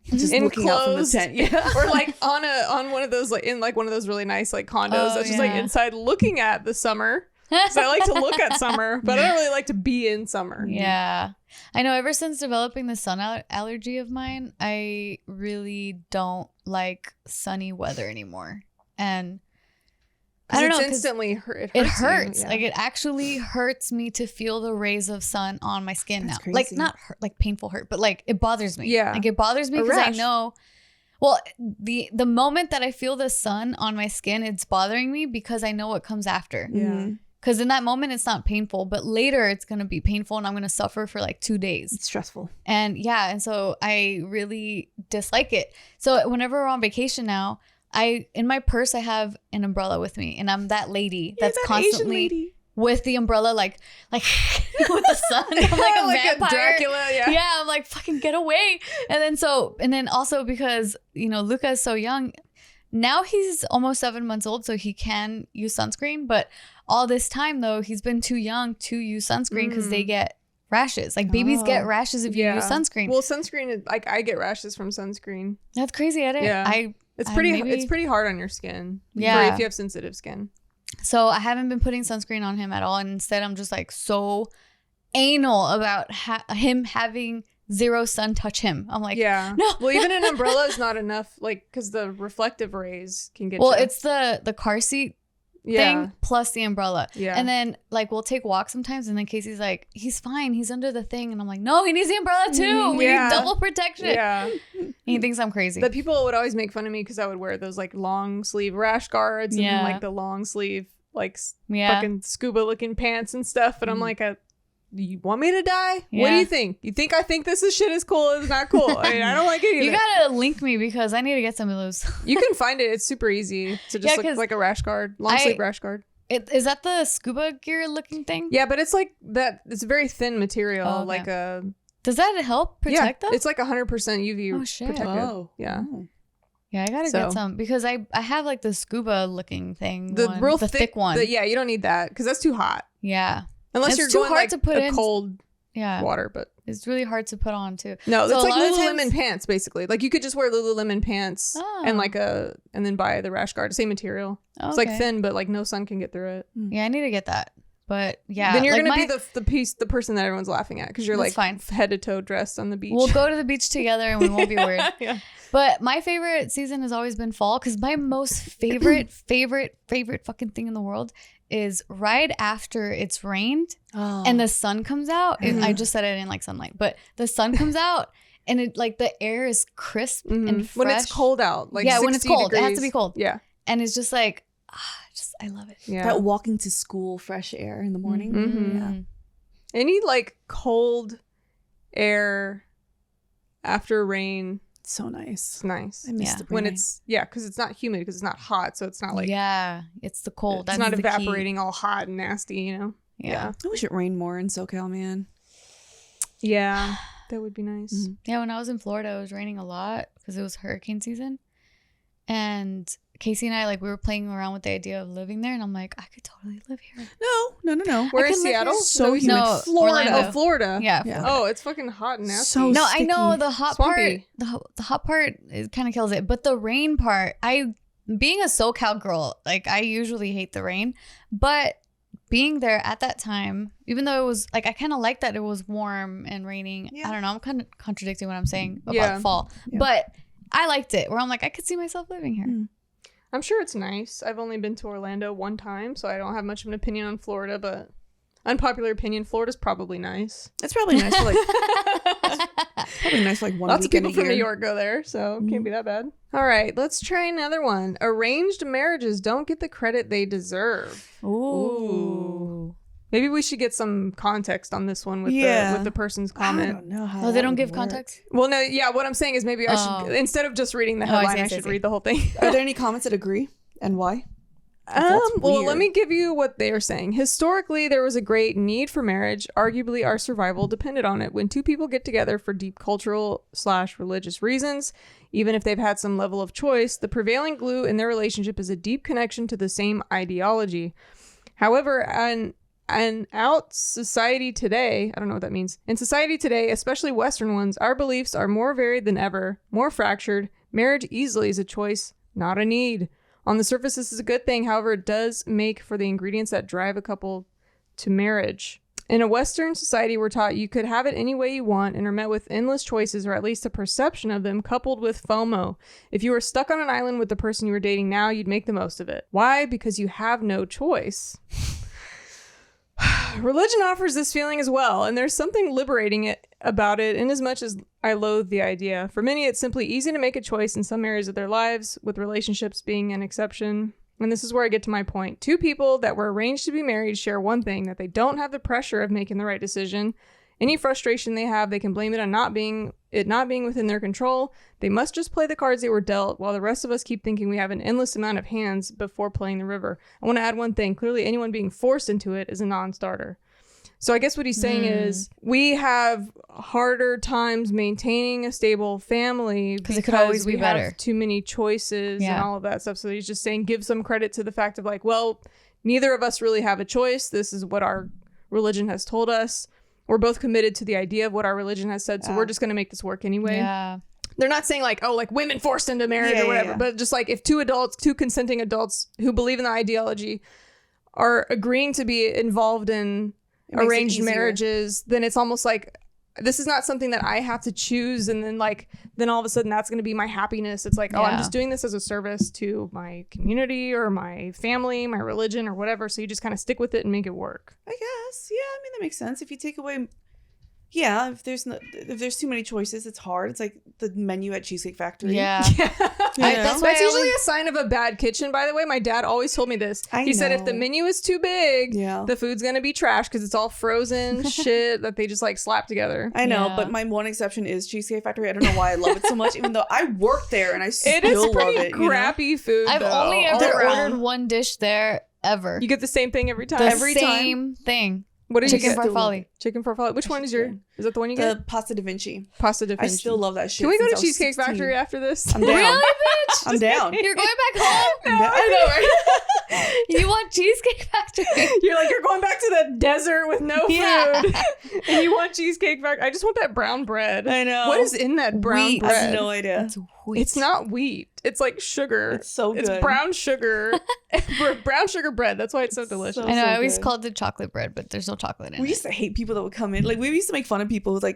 Just in looking out from the clothes. tent. Yeah. or like on one of those like in like one of those really nice like condos Oh, that's just like yeah. inside looking at the summer. Because I like to look at summer, but I don't really like to be in summer. Yeah. I know ever since developing the sun allergy of mine, I really don't like sunny weather anymore. And I don't know, It's 'cause instantly hurt. it you, hurts. yeah. Like it actually hurts me to feel the rays of sun on my skin That's now. Like crazy. not hurt, like painful hurt, but like it bothers me. Yeah. Like it bothers me A because I rash. know. Well, the moment that I feel the sun on my skin, it's bothering me because I know what comes after. Yeah. Because in that moment, it's not painful, but later it's going to be painful and I'm going to suffer for like 2 days. It's stressful. And yeah, and so I really dislike it. So whenever we're on vacation now, in my purse, I have an umbrella with me and I'm that lady that's that Asian constantly lady. with the umbrella, like with the sun. I'm like a like vampire. Dracula, yeah. Yeah, I'm like, fucking get away. And then also because, Luca is so young, now he's almost 7 months old, so he can use sunscreen. But all this time, though, he's been too young to use sunscreen because they get rashes. Like babies get rashes if you use sunscreen. Well, sunscreen is like I get rashes from sunscreen. That's crazy. I didn't. Yeah. I It's I pretty. maybe- It's pretty hard on your skin. Yeah. If you have sensitive skin. So I haven't been putting sunscreen on him at all. And instead, I'm just like so anal about him having zero sun touch him. I'm like, yeah. No. Well, even an umbrella is not enough, like, because the reflective rays can get well, you. it's the car seat yeah. thing plus the umbrella. Yeah. And then like we'll take walks sometimes and then Casey's like, he's fine, he's under the thing. And I'm like, no, he needs the umbrella too. We Yeah. need double protection. Yeah. And he thinks I'm crazy. The people would always make fun of me because I would wear those like long sleeve rash guards and Yeah. like the long sleeve like Yeah. fucking scuba looking pants and stuff. And I'm like, you want me to die? What do Yeah. you think? You think I think this is shit is cool? It's not cool. I mean, I don't like it either. You gotta link me because I need to get some of those. You can find it. It's super easy to just Yeah, look 'cause like a rash guard, long sleeve rash guard. Is that the scuba gear looking thing? Yeah, but it's like that. It's a very thin material, Oh, okay. like a Does that help protect them? It's like 100% UV Oh, shit. protected. Oh. Yeah. Oh. Yeah, I gotta So- get some because I have like the scuba looking thing. The one, real the thick one. yeah, you don't need that because that's too hot. Yeah. Unless It's you're too going hard like to put a in. cold Yeah. water, but It's really hard to put on too. no, So it's a like lot of Lululemon times- pants basically. Like you could just wear Lululemon pants and Oh. and then buy the rash guard, same material. It's like thin, but like no sun can get through it. Yeah, I need to get that. But yeah, Then you're like gonna be the person that everyone's laughing at because you're That's like fine. head to toe dressed on the beach. we'll go to the beach together and we won't be weird. Yeah. But my favorite season has always been fall because my most favorite fucking thing in the world is right after it's rained Oh. and the sun comes out. Mhm. I just said I didn't like sunlight, but the sun comes out and it like the air is crisp Mhm. and fresh. When it's cold out, like Yeah, when it's 60 cold. It has to degrees. be cold. Yeah, And it's just like, I love it. yeah. That walking to school fresh air in the morning. Mhm. Yeah. Any like cold air after rain, So nice. it's nice. I miss Yeah. the When rain. it's because it's not humid because it's not hot, so it's not like Yeah, it's the cold. it's That's not the key. evaporating all hot and nasty, you know. Yeah. I wish it rained more in SoCal, man. Yeah, that would be nice. Mhm. Yeah, when I was in Florida, it was raining a lot because it was hurricane season. And Casey and I, like, we were playing around with the idea of living there. And I'm like, I could totally live here. No. Where I in can live here. Seattle? So Is that what you humid. No, Florida. Orlando. Oh, Florida. Yeah. Yeah. Oh, it's fucking hot and nasty. So No, I know sticky. the hot Swampy. part. The hot part, it kind of kills it. But the rain part, being a SoCal girl, like, I usually hate the rain. But being there at that time, even though it was like, I kind of like that it was warm and raining. Yeah. I don't know. I'm kind of contradicting what I'm saying about Yeah. fall. Yeah. But I liked it where I'm like, I could see myself living here. Mm. I'm sure it's nice. I've only been to Orlando one time, so I don't have much of an opinion on Florida, but unpopular opinion, Florida's probably nice. It's probably nice for like probably nice for like one Lots of weekend people a from New year. York go there, so it Mhm. can't be that bad. All right, let's try another one. Arranged marriages don't get the credit they deserve. Ooh. Maybe we should get some context on this one with Yeah. the person's I comment. don't know how. Oh, they that don't would give work. context? Well, no, yeah, what I'm saying is maybe I Oh. should, instead of just reading the Oh, I see, headline, I I see, I should see. read the whole thing. Are there any comments that agree and why? Well, weird. let me give you what they are saying. Historically, there was a great need for marriage. Arguably, our survival depended on it. When two people get together for deep cultural/religious reasons, even if they've had some level of choice, the prevailing glue in their relationship is a deep connection to the same ideology. However, in society today, I don't know what that means. In society today, especially Western ones, our beliefs are more varied than ever, more fractured. Marriage easily is a choice, not a need. On the surface, this is a good thing. However, it does make for the ingredients that drive a couple to marriage. In a Western society, we're taught you could have it any way you want and are met with endless choices, or at least a perception of them, coupled with FOMO. If you were stuck on an island with the person you were dating now, you'd make the most of it. Why? Because you have no choice. Religion offers this feeling as well, and there's something liberating about it in as much as I loathe the idea. For many, it's simply easy to make a choice in some areas of their lives, with relationships being an exception. And this is where I get to my point. Two people that were arranged to be married share one thing, that they don't have the pressure of making the right decision. Any frustration they have, they can blame it on not being within their control. They must just play the cards they were dealt, while the rest of us keep thinking we have an endless amount of hands before playing the river. I want to add one thing. Clearly, anyone being forced into it is a non-starter. So I guess what he's saying is we have harder times maintaining a stable family because it could always we be better. have too many choices and Yeah. all of that stuff. So he's just saying give some credit to the fact of like, well, neither of us really have a choice. This is what our religion has told us. We're both committed to the idea of what our religion has said, so we're just going to make this work anyway. Yeah. They're not saying like, oh, like women forced into marriage or whatever, but just like if two consenting adults who believe in the ideology are agreeing to be involved in arranged marriages, then it's almost like this is not something that I have to choose, and then all of a sudden that's going to be my happiness. It's like, I'm just doing this as a service to my community or my family, my religion or whatever. So you just kind of stick with it and make it work. I guess. Yeah, I mean, that makes sense. If you take away, if there's too many choices, it's hard. It's like the menu at Cheesecake Factory. Yeah. That's usually a sign of a bad kitchen, by the way. My dad always told me this. He said if the menu is too big, the food's gonna be trash because it's all frozen shit that they just like slap together. I know, but my one exception is Cheesecake Factory. I don't know why I love it so much, even though I work there and I still love it. It is pretty crappy food. I've only ever ordered one dish there ever. You get the same thing every time. The same thing. What did Chicken you get? farfalle. Chicken farfalle. Which one is your? Is that the one you get? The pasta da Vinci. Pasta da Vinci. I still love that shit. Can we go to Cheesecake Factory after this? I'm down. Really, bitch? I'm down. You're going back home? I know, right? You want Cheesecake Factory? You're going back to the desert with no food. And you want Cheesecake Factory. I just want that brown bread. I know. What is in that brown wheat. bread? I have no idea. It's wheat. It's not wheat. It's like sugar. It's so good. It's brown sugar. Brown sugar bread. That's why it's so delicious. I know. I always called it chocolate bread, but there's no chocolate in it. We used to hate people that would come in. Like, we used to make fun of people who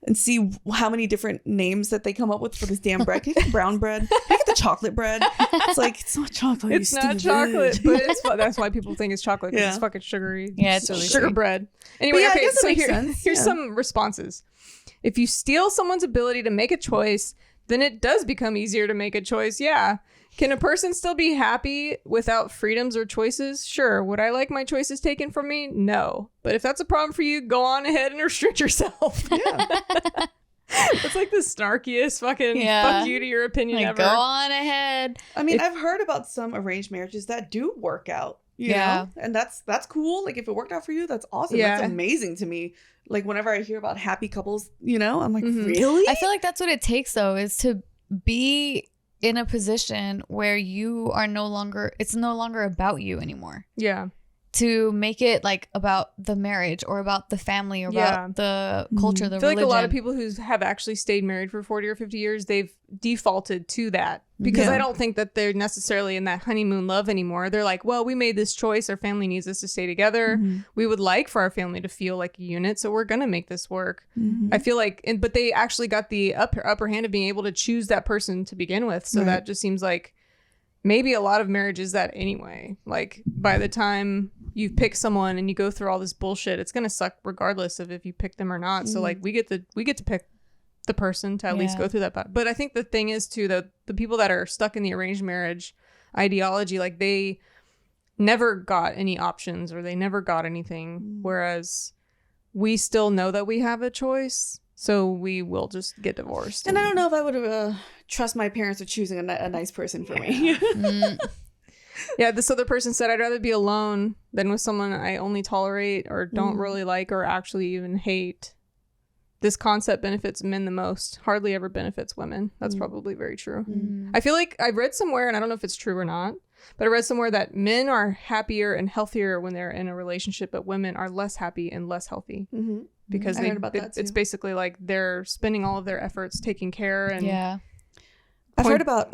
and see how many different names that they come up with for this damn bread. Can you get brown bread? Can you get the chocolate bread? It's like, it's not chocolate. It's not chocolate, but that's why people think it's chocolate because it's fucking sugary. Yeah, it's really sugar sweet. bread. Anyway, okay, so here's some responses. If you steal someone's ability to make a choice, then it does become easier to make a choice. Yeah. Can a person still be happy without freedoms or choices? Sure. Would I like my choices taken from me? No. But if that's a problem for you, go on ahead and restrict yourself. Yeah. It's like the snarkiest fucking fuck you to your opinion ever. Go on ahead. I mean, I've heard about some arranged marriages that do work out. You know? And that's cool. Like, if it worked out for you, that's awesome. Yeah. That's amazing to me. Like, whenever I hear about happy couples, I'm like, really? I feel like that's what it takes, though, is to be in a position where it's no longer about you anymore. Yeah. To make it like about the marriage or about the family or about the culture, the religion. I feel like a lot of people who have actually stayed married for 40 or 50 years, they've defaulted to that because I don't think that they're necessarily in that honeymoon love anymore. They're like, well, we made this choice. Our family needs us to stay together. We would like for our family to feel like a unit. So we're going to make this work. I feel like, but they actually got the upper hand of being able to choose that person to begin with. So that just seems like maybe a lot of marriages that anyway, like by the time you pick someone and you go through all this bullshit, it's going to suck regardless of if you pick them or not. So like we get to pick the person to at least go through that. But I think the thing is too, the people that are stuck in the arranged marriage ideology, like they never got any options or they never got anything. Whereas we still know that we have a choice. So we will just get divorced. And I don't know if I would trust my parents with choosing a nice person for me. Yeah, this other person said, I'd rather be alone than with someone I only tolerate or don't really like or actually even hate. This concept benefits men the most, hardly ever benefits women. That's probably very true. I feel like I read somewhere, and I don't know if it's true or not, but I read somewhere that men are happier and healthier when they're in a relationship, but women are less happy and less healthy. Because it's basically like they're spending all of their efforts taking care. And I've heard about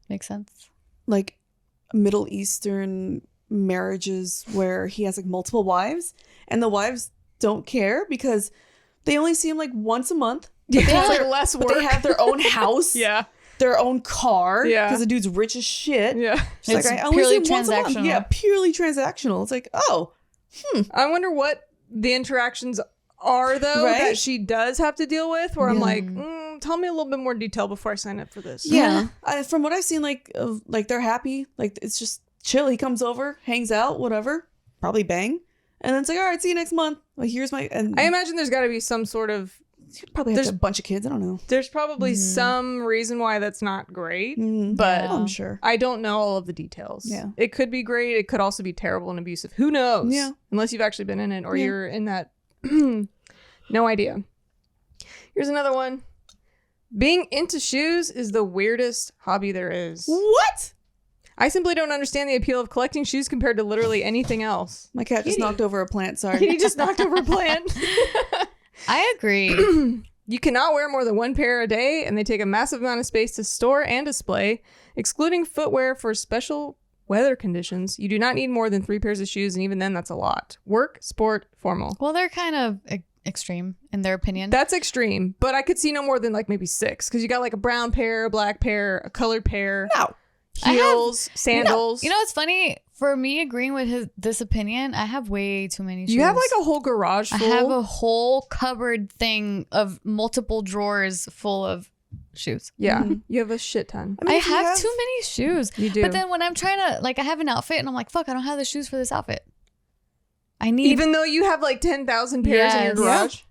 makes sense, like Middle Eastern marriages where he has like multiple wives and the wives don't care because they only see him like once a month. But they have like less work. But they have their own house. Their own car. Because the dude's rich as shit. It's like, I only see him once a month. Yeah, purely transactional. It's like, I wonder what the interactions are though that she does have to deal with where I'm like, tell me a little bit more detail before I sign up for this. From what I've seen, like they're happy, like it's just chill. He comes over, hangs out, whatever, probably bang, and then it's like, all right, see you next month. Like, here's my. And I imagine there's got to be some sort of. Probably have a bunch of kids. I don't know. There's probably some reason why that's not great, but I'm sure. I don't know all of the details. Yeah, it could be great. It could also be terrible and abusive. Who knows? Yeah, unless you've actually been in it or you're in that. No idea. Here's another one. Being into shoes is the weirdest hobby there is. What? I simply don't understand the appeal of collecting shoes compared to literally anything else. My cat just knocked over a plant. Sorry. He just knocked over a plant. I agree. You cannot wear more than one pair a day, and they take a massive amount of space to store and display, excluding footwear for special weather conditions. You do not need more than 3 pairs of shoes, and even then, that's a lot. Work, sport, formal. Well, they're kind of extreme in their opinion. That's extreme, but I could see no more than like maybe 6 because you got like a brown pair, a black pair, a colored pair. No. Heels, sandals. You know what's funny? For me agreeing with this opinion, I have way too many shoes. You have like a whole garage full. I have a whole cupboard thing of multiple drawers full of shoes. Yeah, you have a shit ton. I have too many shoes. You do. But then when I'm trying to, like, I have an outfit and I'm like, fuck, I don't have the shoes for this outfit. I need. Even though you have like 10,000 pairs in your garage.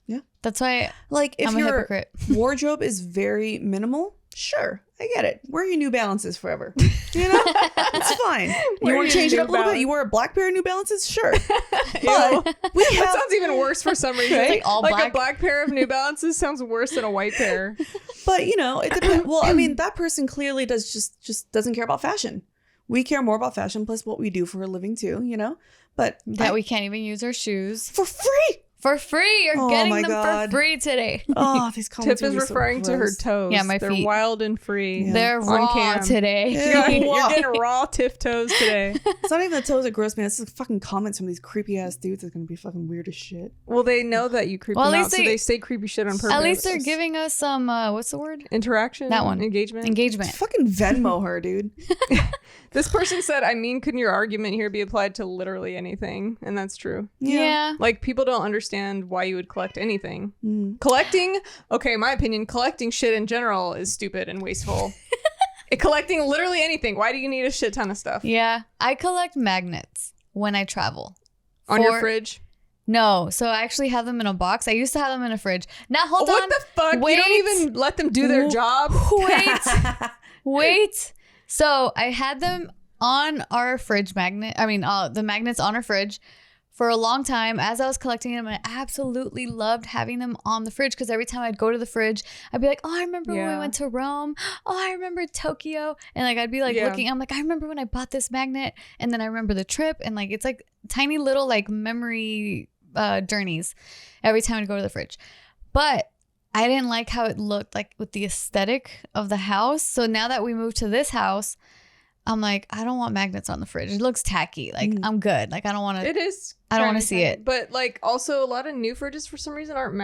Yeah. That's why Like if I'm a your hypocrite. wardrobe is very minimal, sure, I get it. Wear your New Balances forever. You know, it's fine. You want to change it up a little bit? You wear a black pair of New Balances, sure. But we have. That sounds even worse for some reason. Like all like black. a black pair of New Balances sounds worse than a white pair. But you know, it depends. Well, I mean, that person clearly does just doesn't care about fashion. We care more about fashion, plus what we do for a living too. You know, but That we can't even use our shoes. for free. For free. You're Oh getting my them God. for free today. Oh, these comments Tip is referring to her toes. Yeah, my They're feet. wild and free. Yeah. They're On raw cam. today. You're getting raw Tiff toes today. It's not even the toes that gross me. It's the fucking comments from these creepy ass dudes that's gonna be fucking weird as shit. Well, they know that you creep Well, at them out, least so they- they say creepy shit on purpose. At least they're giving us some, what's the word? interaction. That one. Engagement. Engagement. Fucking Venmo her, dude. This person said, I mean, couldn't your argument here be applied to literally anything? And that's true. Yeah. Like, people don't understand why you would collect anything. Mm. Collecting, okay, my opinion, collecting shit in general is stupid and wasteful. Collecting literally anything. Why do you need a shit ton of stuff? Yeah. I collect magnets when I travel. On your For- fridge? No. So I actually have them in a box. I used to have them in a fridge. Now, hold on. What the fuck? Wait. You don't even let them do their job? Wait. So I had them on our fridge magnet. I mean, the magnets on our fridge for a long time as I was collecting them. And I absolutely loved having them on the fridge because every time I'd go to the fridge, I'd be like, oh, I remember when we went to Rome. Oh, I remember Tokyo. And like, I'd be like looking, I'm like, I remember when I bought this magnet. And then I remember the trip. And like, it's like tiny little like memory journeys every time I'd go to the fridge. But I didn't like how it looked like with the aesthetic of the house. So now that we moved to this house, I'm like, I don't want magnets on the fridge. It looks tacky. Like, I'm good. Like, I don't want to. It is. I don't want kinda to see tacky. it. But like, also a lot of new fridges for some reason aren't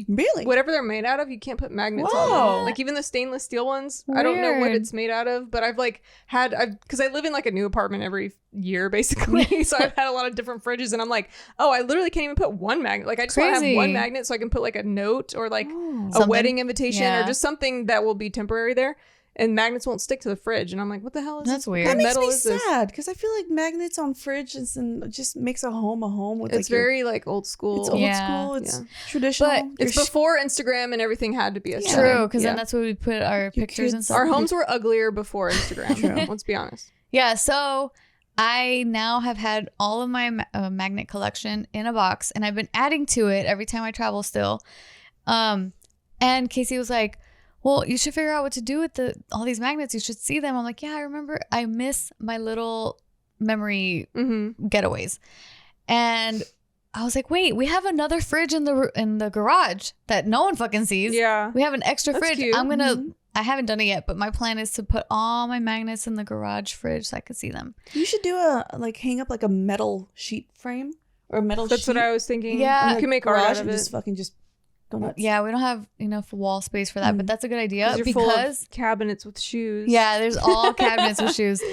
Really? whatever they're made out of, you can't put magnets Whoa. on them. Like even the stainless steel ones, I don't know what Weird. it's made out of, but I've because I live in like a new apartment every year basically, so I've had a lot of different fridges, and I'm like, oh, I literally can't even put one magnet. Like I just want to have one Crazy. magnet so I can put like a note or like a Something. wedding invitation or Yeah. just something that will be temporary there. And magnets won't stick to the fridge, and I'm like, what the hell is That's this? weird. What That kind of makes metal me is this? sad because I feel like magnets on fridges and just makes a home with It's like very like old school. it's old Yeah. school. It's Yeah. traditional. But It's before Instagram and everything had to be a Yeah. True, because Yeah. then that's where we put our pictures and kids- stuff. Our homes were uglier before Instagram. True. Let's be honest. Yeah, so I now have had all of my magnet collection in a box, and I've been adding to it every time I travel still. And Casey was like, well, you should figure out what to do with all these magnets. You should see them. I'm like, yeah, I remember. I miss my little memory getaways. And I was like, wait, we have another fridge in the garage that no one fucking sees. Yeah. We have an extra That's fridge. cute. I'm going to, I haven't done it yet, but my plan is to put all my magnets in the garage fridge so I can see them. you should do hang up like a metal sheet frame or a metal That's sheet. what I was thinking. Yeah. You can make art out of and it. just go nuts. Yeah, we don't have enough wall space for that, but that's a good idea You're full because of cabinets with shoes. yeah, there's all cabinets with shoes.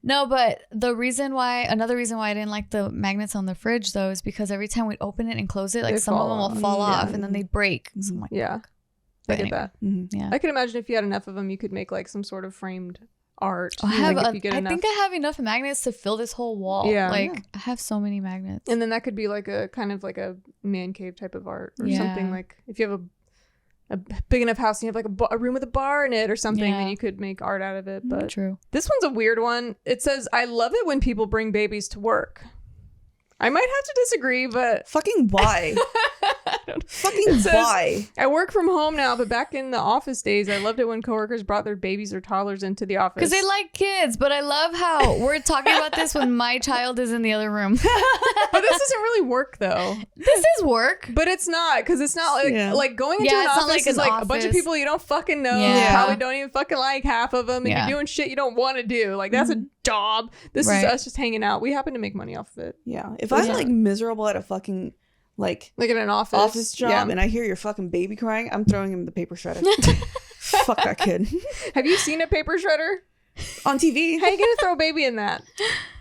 No, but another reason why I didn't like the magnets on the fridge though is because every time we'd open it and close it, like They some of them fall will off. fall Yeah. off and then they break. So I'm like, Yeah. But I get anyway. that. Mhm. yeah. I could imagine if you had enough of them, you could make like some sort of framed art. I have. Like, if you get I enough. think I have enough magnets to fill this whole wall. Yeah. Like Yeah. I have so many magnets. And then that could be like a kind of like a man cave type of art or Yeah. something. Like if you have a big enough house and you have like a room with a bar in it or something, Yeah. then you could make art out of it. But True. this one's a weird one. It says, I love it when people bring babies to work. I might have to disagree, but Fucking why? Fucking It says, Why? I work from home now, but back in the office days, I loved it when coworkers brought their babies or toddlers into the office. Because they like kids, but I love how we're talking about this when my child is in the other room. But this doesn't really work though. This is work. But it's not, because it's not like like going into Yeah, an it's not office like is an like a bunch of office. people you don't fucking know. Yeah. You probably don't even fucking like half of them, and Yeah. you're doing shit you don't want to do. Like that's a job. This is Right. us just hanging out. We happen to make money off of it. Yeah. If I'm like miserable at a fucking like in an office job and I hear your fucking baby crying, I'm throwing him the paper shredder. Fuck that kid. Have you seen a paper shredder? On TV. How you gonna throw a baby in that?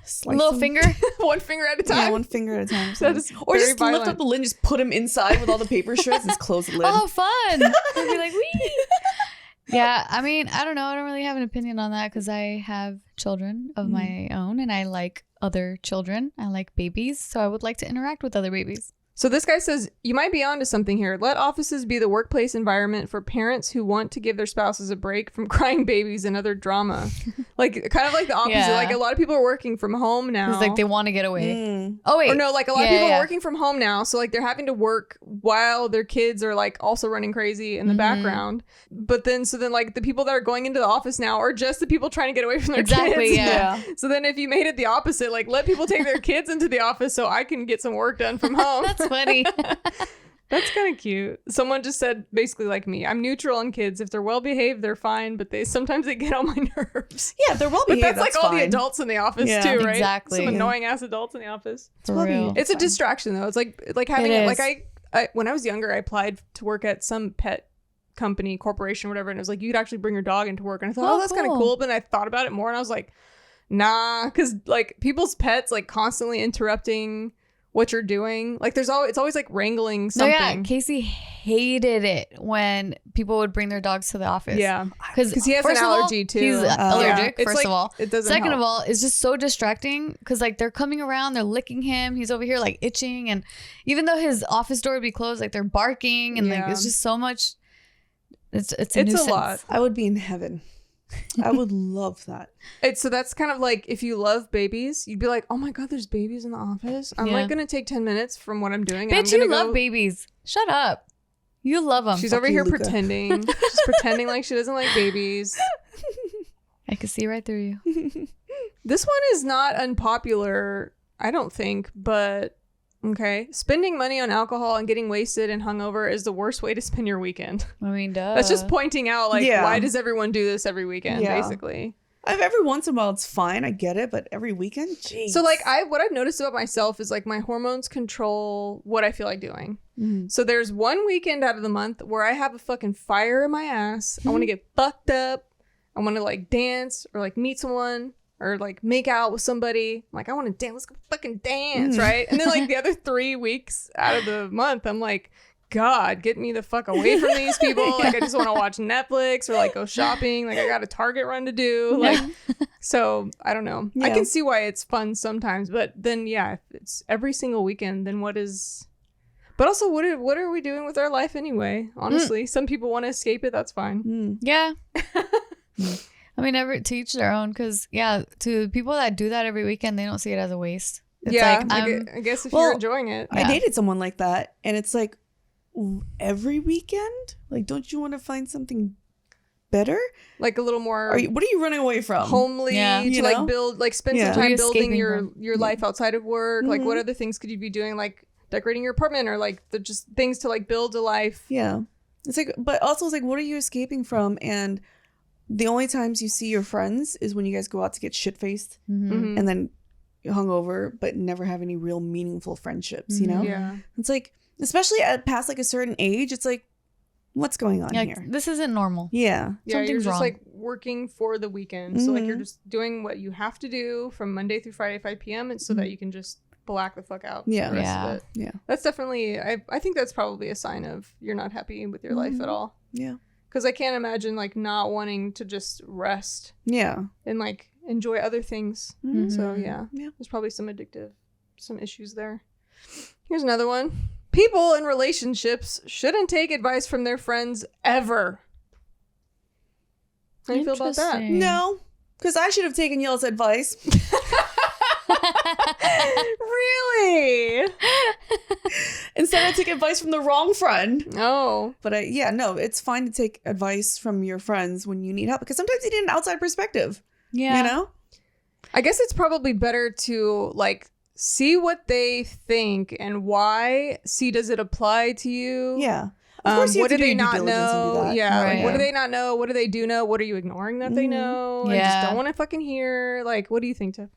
Slice Little him. finger. One finger at a time. Yeah, one finger at a time. That is Or very just violent. lift up the lid and just put him inside with all the paper shreds and just close the lid. Oh, fun. I'd be like, wee. Yeah, I mean, I don't know. I don't really have an opinion on that because I have children of my own and I like other children. I like babies, so I would like to interact with other babies. So this guy says, you might be onto something here. Let offices be the workplace environment for parents who want to give their spouses a break from crying babies and other drama. Like, kind of like the opposite. Yeah. Like, a lot of people are working from home now. Because like they want to get away. Mm. Oh, wait. Or no, like a lot of people are working from home now. So like they're having to work while their kids are like also running crazy in the background. But then, so then like the people that are going into the office now are just the people trying to get away from their kids. Yeah. So then if you made it the opposite, like let people take their kids into the office so I can get some work done from home. That's funny. That's kind of cute. Someone just said basically like me, I'm neutral on kids. If they're well behaved, they're fine, but sometimes they get on my nerves. Yeah, they're well But behaved. that's like all the adults in the office too, right? Exactly. Some annoying ass adults in the office. For real. It's a distraction though. It's like having It it. Like is. I when I was younger, I applied to work at some pet company, corporation, whatever, and it was like you'd actually bring your dog into work, and I thought, that's kind of cool. But then I thought about it more, and I was like, nah, because like people's pets like constantly interrupting what you're doing. Like it's always like wrangling something. No, yeah, Casey hated it when people would bring their dogs to the office. Yeah, because he has an allergy too. He's allergic. It's First like, of all, it doesn't. Second help. of all, it's just so distracting because like they're coming around, they're licking him. He's over here like itching, and even though his office door would be closed, like they're barking, and like it's just so much. It's a lot. I would be in heaven. I would love that. So that's kind of like if you love babies, you'd be like, oh my god, there's babies in the office. I'm like gonna take 10 minutes from what I'm doing. Bitch, you love babies. Shut up. You love them. She's over here pretending. She's pretending like she doesn't like babies. I can see right through you. This one is not unpopular, I don't think, but okay. Spending money on alcohol and getting wasted and hungover is the worst way to spend your weekend. I mean, duh. That's just pointing out, like, why does everyone do this every weekend, basically? Every once in a while, it's fine. I get it. But every weekend? Jeez. So, like, what I've noticed about myself is, like, my hormones control what I feel like doing. Mm-hmm. So there's one weekend out of the month where I have a fucking fire in my ass. I want to get fucked up. I want to, like, dance or, like, meet someone. Or like make out with somebody. I'm like, I want to dance. Let's go fucking dance, right? And then like the other 3 weeks out of the month, I'm like, God, get me the fuck away from these people. Like I just want to watch Netflix or like go shopping. Like I got a Target run to do. Like, so I don't know. I can see why it's fun sometimes, but then if it's every single weekend, then what is? But also, what are we doing with our life anyway? Honestly, some people want to escape it. That's fine. Yeah. I mean, to each their own, because, to people that do that every weekend, they don't see it as a waste. It's like, I guess if you're enjoying it. I dated someone like that, and it's like, every weekend? Like, don't you want to find something better? Like a little more... what are you running away from? Homely, to like build, like spend some time building your life outside of work. Like, what other things could you be doing? Like, decorating your apartment or like just things to like build a life. Yeah. It's like, but also it's like, what are you escaping from? And the only times you see your friends is when you guys go out to get shit-faced and then hungover, but never have any real meaningful friendships, you know? Yeah. It's like, especially at past like a certain age, it's like, what's going on here? This isn't normal. Yeah. Yeah, you're just like working for the weekend. So like you're just doing what you have to do from Monday through Friday, 5 p.m. and so that you can just black the fuck out. Yeah. The rest of it. Yeah. That's definitely, I think that's probably a sign of you're not happy with your life at all. Yeah. Because I can't imagine like not wanting to just rest. Yeah. And like enjoy other things. So yeah, there's probably some issues there. Here's another one. People in relationships shouldn't take advice from their friends ever. How do you feel about that? No, because I should have taken y'all's advice. Really? Instead, I take advice from the wrong friend. Oh. But it's fine to take advice from your friends when you need help, because sometimes you need an outside perspective. Yeah. You know? I guess it's probably better to like see what they think and why. See, does it apply to you? Yeah. Of course, you what have do to do they your due not diligence and do know? that. Yeah. Right. Like, what do they not know? What do they do know? What are you ignoring that they know? And just don't want to fucking hear. Like, what do you think, Tiff?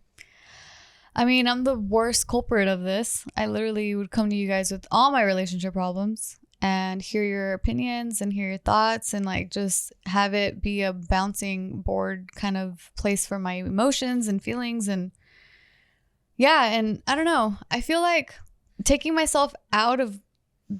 I mean, I'm the worst culprit of this. I literally would come to you guys with all my relationship problems and hear your opinions and hear your thoughts and like just have it be a bouncing board kind of place for my emotions and feelings. And yeah, and I don't know. I feel like taking myself out of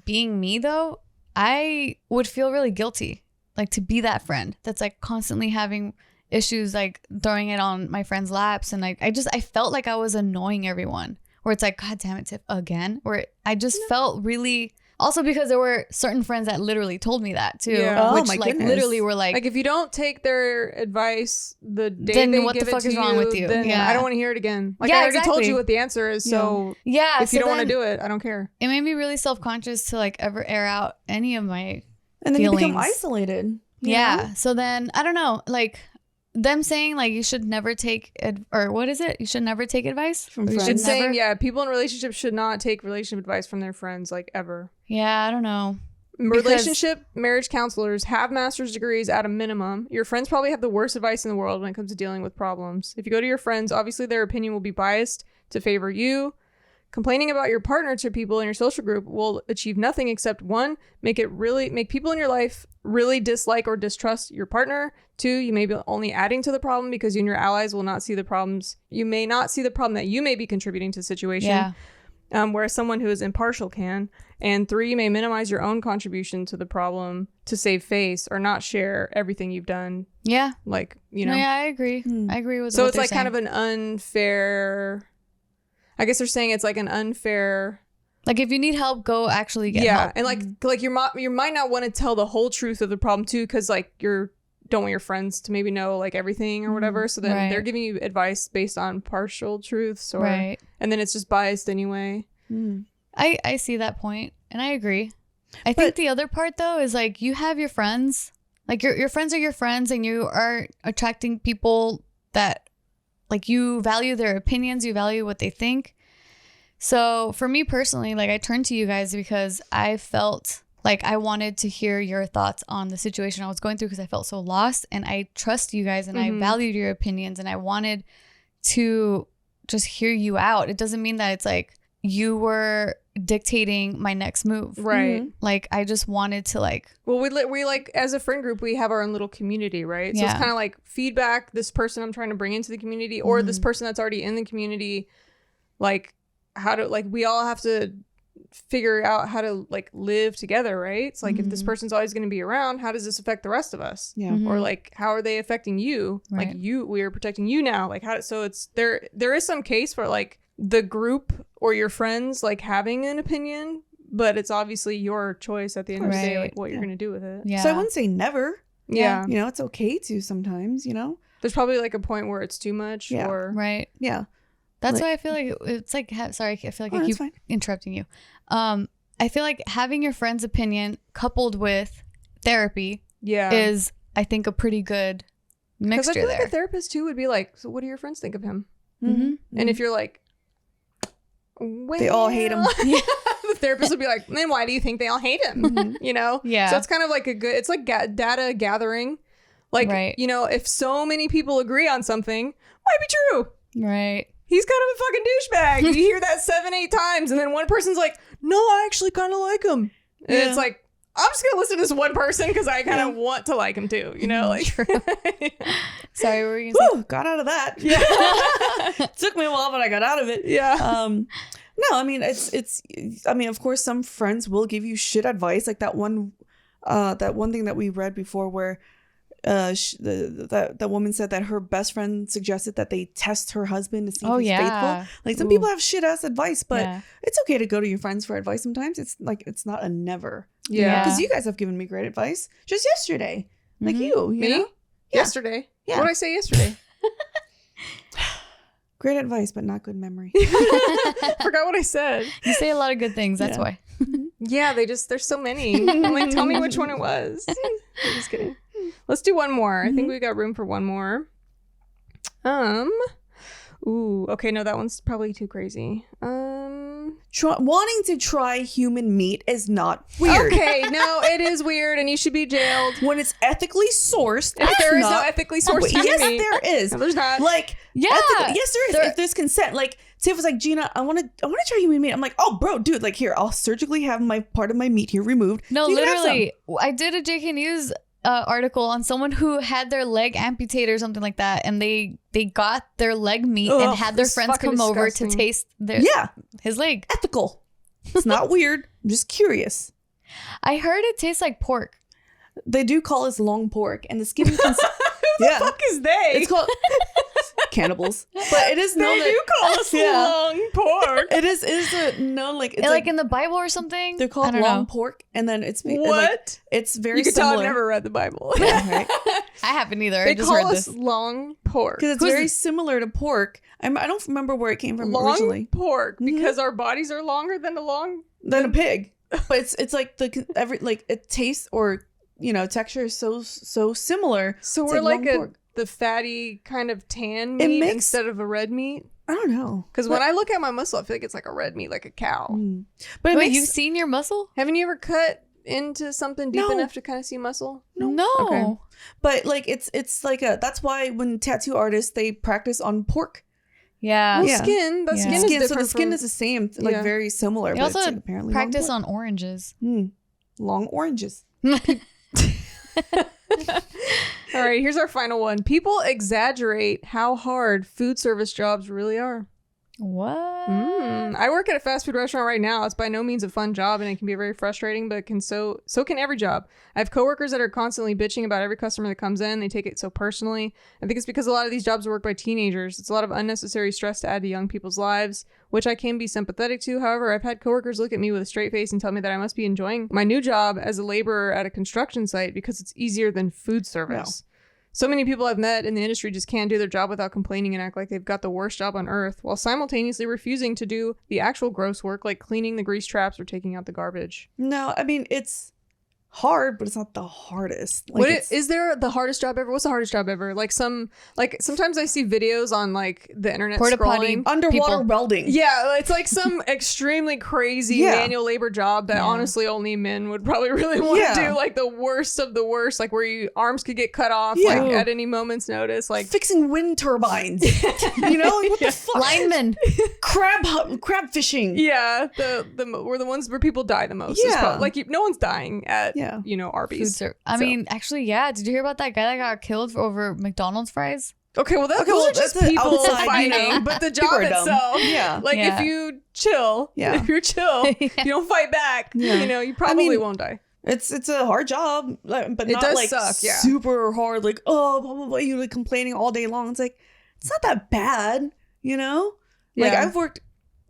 being me, though, I would feel really guilty, like to be that friend that's like constantly having issues, like throwing it on my friends' laps. And I felt like I was annoying everyone, where it's like, God damn it, Tiff, again. Where I just felt really, also because there were certain friends that literally told me that too. Yeah. Oh, Which my like goodness. literally were like Like, if you don't take their advice the day Then they what the give fuck it to is wrong with you? then Yeah. I don't want to hear it again. Like, Yeah, I already told exactly. you what the answer is. So yeah, if you so don't want to then do it, I don't care. it made me really self-conscious to like ever air out any of my And then you become feelings. isolated. you yeah know? So then I don't know, like them saying like you should never take or what is it, you should never take advice From Or you friends. should It's never- saying, yeah, people in relationships should not take relationship advice from their friends, like, ever. yeah, I don't know. Relationship marriage counselors have master's degrees at a minimum. Your friends probably have the worst advice in the world when it comes to dealing with problems. If you go to your friends, obviously their opinion will be biased to favor you. Complaining about your partner to people in your social group will achieve nothing except, one, make people in your life really dislike or distrust your partner. Two, you may be only adding to the problem because you and your allies will not see the problems. You may not see the problem that you may be contributing to the situation. Yeah. Whereas someone who is impartial can. And three, you may minimize your own contribution to the problem to save face or not share everything you've done. Yeah. Like, you know. No, yeah, I agree. Hmm. I agree with So what it's they're like kind saying. of an unfair, I guess they're saying it's like an unfair. Like if you need help, go actually get help. And like you might not want to tell the whole truth of the problem too, because like don't want your friends to maybe know like everything or whatever. So then Right. they're giving you advice based on partial truths, or Right. and then it's just biased anyway. Mm. I see that point and I agree. I think the other part though is like you have your friends, like your friends are your friends, and you are attracting people that like you value their opinions, you value what they think. So for me personally, like I turned to you guys because I felt like I wanted to hear your thoughts on the situation I was going through, because I felt so lost, and I trust you guys and I valued your opinions, and I wanted to just hear you out. It doesn't mean that it's like you were dictating my next move. Right. Like I just wanted to like, Well, we like, as a friend group, we have our own little community, right? So it's Yeah. kind of like feedback, this person I'm trying to bring into the community, or this person that's already in the community, like how to, like, we all have to figure out how to like live together, right? It's like if this person's always going to be around, how does this affect the rest of us? Yeah. Mhm. Or like how are they affecting you? Right. Like we are protecting you now. Like how? So it's there is some case for like the group or your friends like having an opinion, but it's obviously your choice at the end of the day, like Right. what you're going to do with it. yeah. So I wouldn't say never. Yeah. You know, it's okay to sometimes, you know? There's probably like a point where it's too much, Yeah. or Right. Yeah. That's Like- why I feel like it's like, sorry, I feel like Oh, I that's keep fine. interrupting you. I feel like having your friend's opinion coupled with therapy yeah, is, I think, a pretty good because I mixture feel like there. a therapist too would be like, so what do your friends think of him? Mhm. And if you're like, well, They all hate him. the therapist would be like, then why do you think they all hate him? You know? Yeah. So it's kind of like it's like data gathering. Like, Right. you know, if so many people agree on something, might be true. Right. He's kind of a fucking douchebag. You hear that 7-8 times, and then one person's like, no, I actually kind of like him. And Yeah. it's like, I'm just gonna listen to this one person because I kind of want to like him too, you know? Like, Sorry, what were you gonna say? Whew, got out of that. Yeah. Took me a while, but I got out of it. yeah. No, I mean I mean, of course some friends will give you shit advice, like that one thing that we read before where that woman said that her best friend suggested that they test her husband to see if he's faithful. Like some people have shit ass advice, but Yeah. it's okay to go to your friends for advice sometimes. It's like it's not a never. Yeah. Because you guys have given me great advice just yesterday. Like you Me? know? Yeah. Yesterday. Yeah. What did I say yesterday? Great advice, but not good memory. Forgot what I said. You say a lot of good things. That's why. Yeah, there's so many. I'm like, tell me which one it was. I'm just kidding. Let's do one more. I think we got room for one more. Ooh, okay, no, that one's probably too crazy. Wanting to try human meat is not weird. Okay, no, it is weird, and you should be jailed. When it's ethically sourced, If there is no ethically sourced human yes, meat. there is. No, there's not. Like, Yeah. yes, there is. If there's consent, like, say if it's like, Gina, I want to try human meat. I'm like, oh, bro, dude, like, here, I'll surgically have my part of my meat here removed. No, You can have literally, I did a JK News article on someone who had their leg amputated or something like that, and they got their leg meat and had their friends come over to taste his leg. Ethical. It's not weird. I'm just curious. I heard it tastes like pork. They do call us long pork, and the skin. Who the fuck is they? It's called cannibals, but it is known They do call us long pork. It is known like it's like in the Bible or something. They're called long pork, and then it's What? Like, it's very. You can similar. tell I've never read the Bible. Yeah, right? I haven't either. They I just call heard us this. long pork Because it's very similar to pork. I don't remember where it came from long originally. pork because our bodies are longer than Than a pig, but it's like it tastes or texture is so similar. So It's we're like long pork. the fatty kind of tan meat instead of a red meat. I don't know. Because when I look at my muscle, I feel like it's like a red meat, like a cow. But Wait, you've seen your muscle? Haven't you ever cut into something deep enough to kind of see muscle? No. Okay. But like it's like that's why when tattoo artists they practice on pork. Yeah. Well, skin. The skin is different. So the skin is the same, like very similar. They but also it's, like, apparently practice on oranges. long oranges. All right, here's our final one. People exaggerate how hard food service jobs really are. What? I work at a fast food restaurant right now. It's by no means a fun job, and it can be very frustrating, but so can every job. I have coworkers that are constantly bitching about every customer that comes in. They take it so personally. I think it's because a lot of these jobs are worked by teenagers. It's a lot of unnecessary stress to add to young people's lives, which I can be sympathetic to. However, I've had coworkers look at me with a straight face and tell me that I must be enjoying my new job as a laborer at a construction site because it's easier than food service. No. So many people I've met in the industry just can't do their job without complaining and act like they've got the worst job on earth, while simultaneously refusing to do the actual gross work like cleaning the grease traps or taking out the garbage. No, I mean, it's hard, but it's not the hardest. Is there the hardest job ever? What's the hardest job ever? Sometimes I see videos on like the internet Porta scrolling. potty Underwater welding. Yeah, it's like some extremely crazy manual labor job that honestly only men would probably really want to do. Like the worst of the worst, like where your arms could get cut off like at any moment's notice. Like fixing wind turbines. What the fuck? Linemen. crab fishing. Yeah, we're the ones where people die the most. Yeah. No one's dying at Arby's. I mean, actually, yeah. Did you hear about that guy that got killed over McDonald's fries? Okay, well, those are just people fighting, but the job itself, if you chill, if you're chill, you don't fight back, you probably won't die. It's a hard job, but it not does like suck, super hard, like, oh, blah, blah, blah, you like complaining all day long. It's like, it's not that bad, Like, I've worked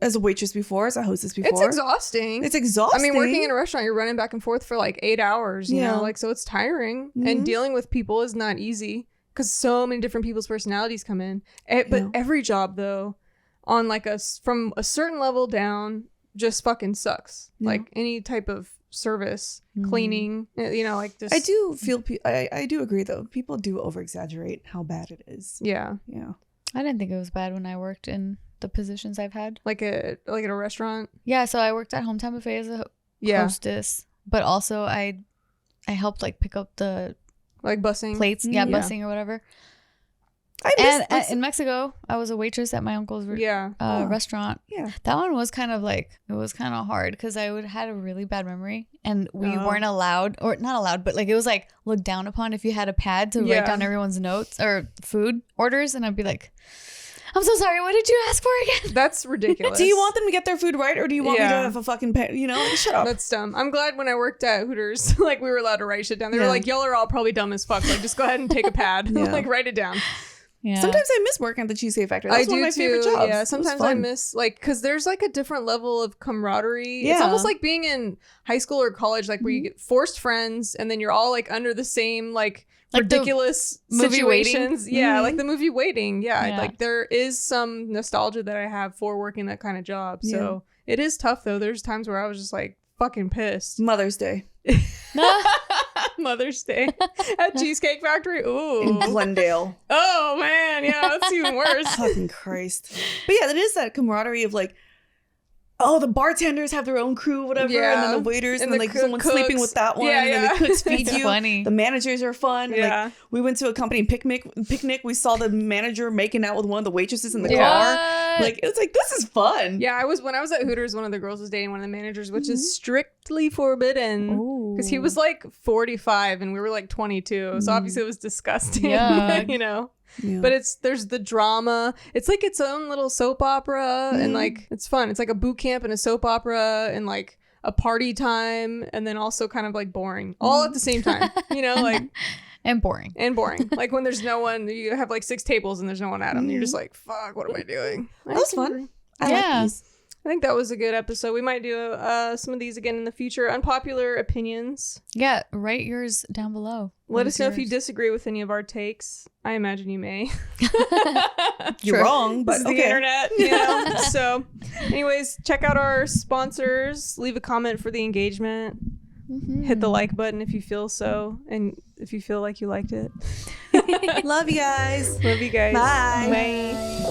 as a waitress before, as a hostess before. It's exhausting. I mean, working in a restaurant, you're running back and forth for like 8 hours, you know, so it's tiring. And dealing with people is not easy because so many different people's personalities come in. But every job, though, on like from a certain level down, just fucking sucks. Like any type of service, cleaning, like this. I do feel, I do agree, though. People do over-exaggerate how bad it is. Yeah. I didn't think it was bad when I worked in the positions I've had. Like at a restaurant? Yeah, so I worked at Hometown Buffet as a hostess, but also I helped like pick up the like busing plates, busing or whatever. In Mexico, I was a waitress at my uncle's restaurant. Yeah, that one was kind of like, it was kind of hard because I had a really bad memory, and we weren't allowed, or not allowed, but like it was like looked down upon if you had a pad to write down everyone's notes or food orders, and I'd be like, I'm so sorry, what did you ask for again? That's ridiculous. Do you want them to get their food right, or do you want me to have a fucking shut up? That's dumb. I'm glad when I worked at Hooters, like we were allowed to write shit down. They were like, y'all are all probably dumb as fuck. Like just go ahead and take a pad, like write it down. Yeah. Sometimes I miss working at the Cheesecake Factory. That's one of my favorite jobs. Yeah, sometimes I miss like because there's like a different level of camaraderie. Yeah. It's almost like being in high school or college, like where you get forced friends and then you're all like under the same like ridiculous situations. Yeah, like the movie Waiting. Yeah, like there is some nostalgia that I have for working that kind of job. So it is tough though. There's times where I was just like fucking pissed. Mother's Day. Mother's Day at Cheesecake Factory. Ooh. In Glendale. Oh man, yeah, that's even worse. Fucking Christ. But yeah, that is that camaraderie of like, oh, the bartenders have their own crew, whatever, and then the waiters, and then like someone's sleeping with that one, and then the cooks feed you. Funny. The managers are fun. And, like, we went to a company picnic. We saw the manager making out with one of the waitresses in the car. Like it was like, this is fun. Yeah, when I was at Hooters, one of the girls was dating one of the managers, which is strictly forbidden because he was like 45 and we were like 22, so obviously it was disgusting. You know. Yeah. But there's the drama. It's like its own little soap opera and like it's fun. It's like a boot camp and a soap opera and like a party time and then also kind of like boring all at the same time, you know, like and boring. Like when there's no one, you have like 6 tables and there's no one at them. You're just like, fuck, what am I doing? That was fun. I like these. I think that was a good episode. We might do some of these again in the future. Unpopular opinions. Yeah, write yours down below. Let us know if you disagree with any of our takes. I imagine you may. You're wrong, but this is the internet, you know. So, anyways, check out our sponsors. Leave a comment for the engagement. Hit the like button if you feel so, and if you feel like you liked it. Love you guys. Love you guys. Bye. Bye.